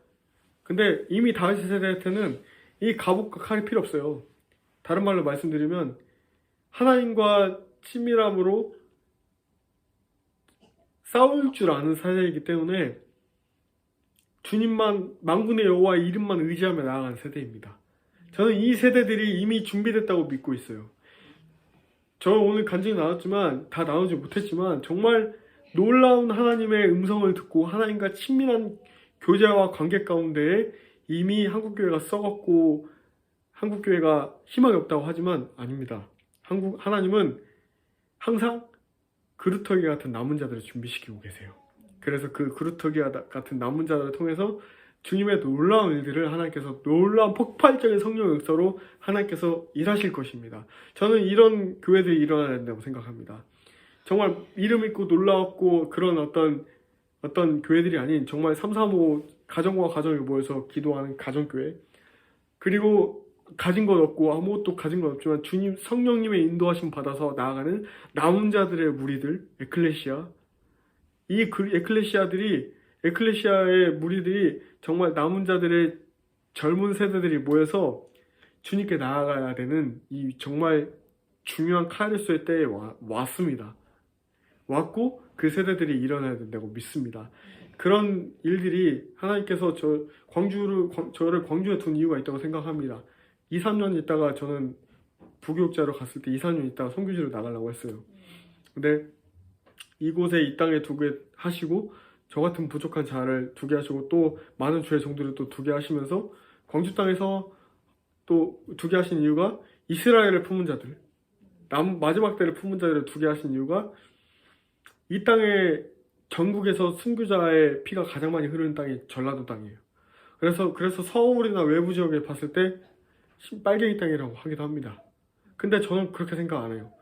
근데 이미 다윗 세대한테는 이 갑옷과 칼이 필요 없어요. 다른 말로 말씀드리면 하나님과 친밀함으로 싸울 줄 아는 세대이기 때문에 주님만, 만군의 여호와의 이름만 의지하며 나아가는 세대입니다. 저는 이 세대들이 이미 준비됐다고 믿고 있어요. 저는 오늘 간증이 나왔지만 다 나오지 못했지만 정말 놀라운 하나님의 음성을 듣고 하나님과 친밀한 교제와 관계 가운데 이미 한국교회가 썩었고 한국교회가 희망이 없다고 하지만 아닙니다. 하나님은 항상 그루터기 같은 남은 자들을 준비시키고 계세요. 그래서 그 그루터기 같은 남은 자들을 통해서 주님의 놀라운 일들을 하나님께서 놀라운 폭발적인 성령 역사로 하나님께서 일하실 것입니다. 저는 이런 교회들이 일어나야 된다고 생각합니다. 정말 이름 있고 놀라웠고 그런 어떤 교회들이 아닌 정말 335 가정과 가정이 모여서 기도하는 가정교회, 그리고 가진 것 없고 아무것도 가진 것 없지만 주님 성령님의 인도하심 받아서 나아가는 남은 자들의 무리들, 에클레시아. 이 에클레시아의 무리들이 정말 남은 자들의 젊은 세대들이 모여서 주님께 나아가야 되는 이 정말 중요한 카이로스의 때에 왔습니다. 왔고 그 세대들이 일어나야 된다고 믿습니다. 그런 일들이 하나님께서 저를 광주에 둔 이유가 있다고 생각합니다. 2, 3년 있다가 저는 부교육자로 갔을 때 2, 3년 있다가 선교지로 나가려고 했어요. 근데 이곳에 이 땅에 두게 하시고 저 같은 부족한 자를 두게 하시고 또 많은 주의 종들을 또 두게 하시면서 광주 땅에서 또 두게 하신 이유가 이스라엘을 품은 자들, 마지막 때를 품은 자들을 두게 하신 이유가 이 땅에 전국에서 순교자의 피가 가장 많이 흐르는 땅이 전라도 땅이에요. 그래서 서울이나 외부 지역에 봤을 때 빨갱이 땅이라고 하기도 합니다. 근데 저는 그렇게 생각 안 해요.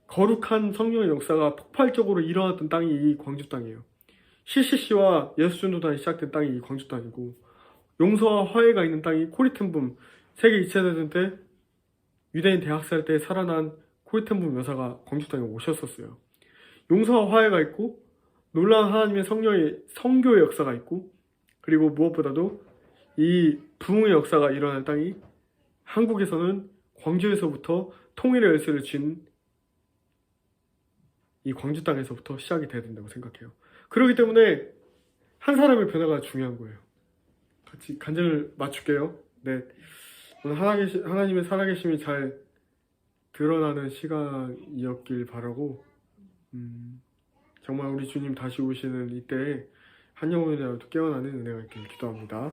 거룩한 성령의 역사가 폭발적으로 일어났던 땅이 이 광주 땅이에요. CCC와 예수전도단이 시작된 땅이 이 광주 땅이고, 용서와 화해가 있는 땅이 코리텐붐, 세계 2차 대전 때 유대인 대학살 때 살아난 코리텐붐 여사가 광주 땅에 오셨었어요. 용서와 화해가 있고 놀라운 하나님의 성교의 역사가 있고, 그리고 무엇보다도 이 부흥의 역사가 일어난 땅이 한국에서는 광주에서부터 통일의 열쇠를 쥔 이 광주 땅에서부터 시작이 돼야 된다고 생각해요. 그렇기 때문에 한 사람의 변화가 중요한 거예요. 같이 간증을 맞출게요. 네, 오늘 하나님의 살아계심이 잘 드러나는 시간이었길 바라고, 정말 우리 주님 다시 오시는 이때에 한 영혼이라도 깨어나는 은혜가 있길 기도합니다.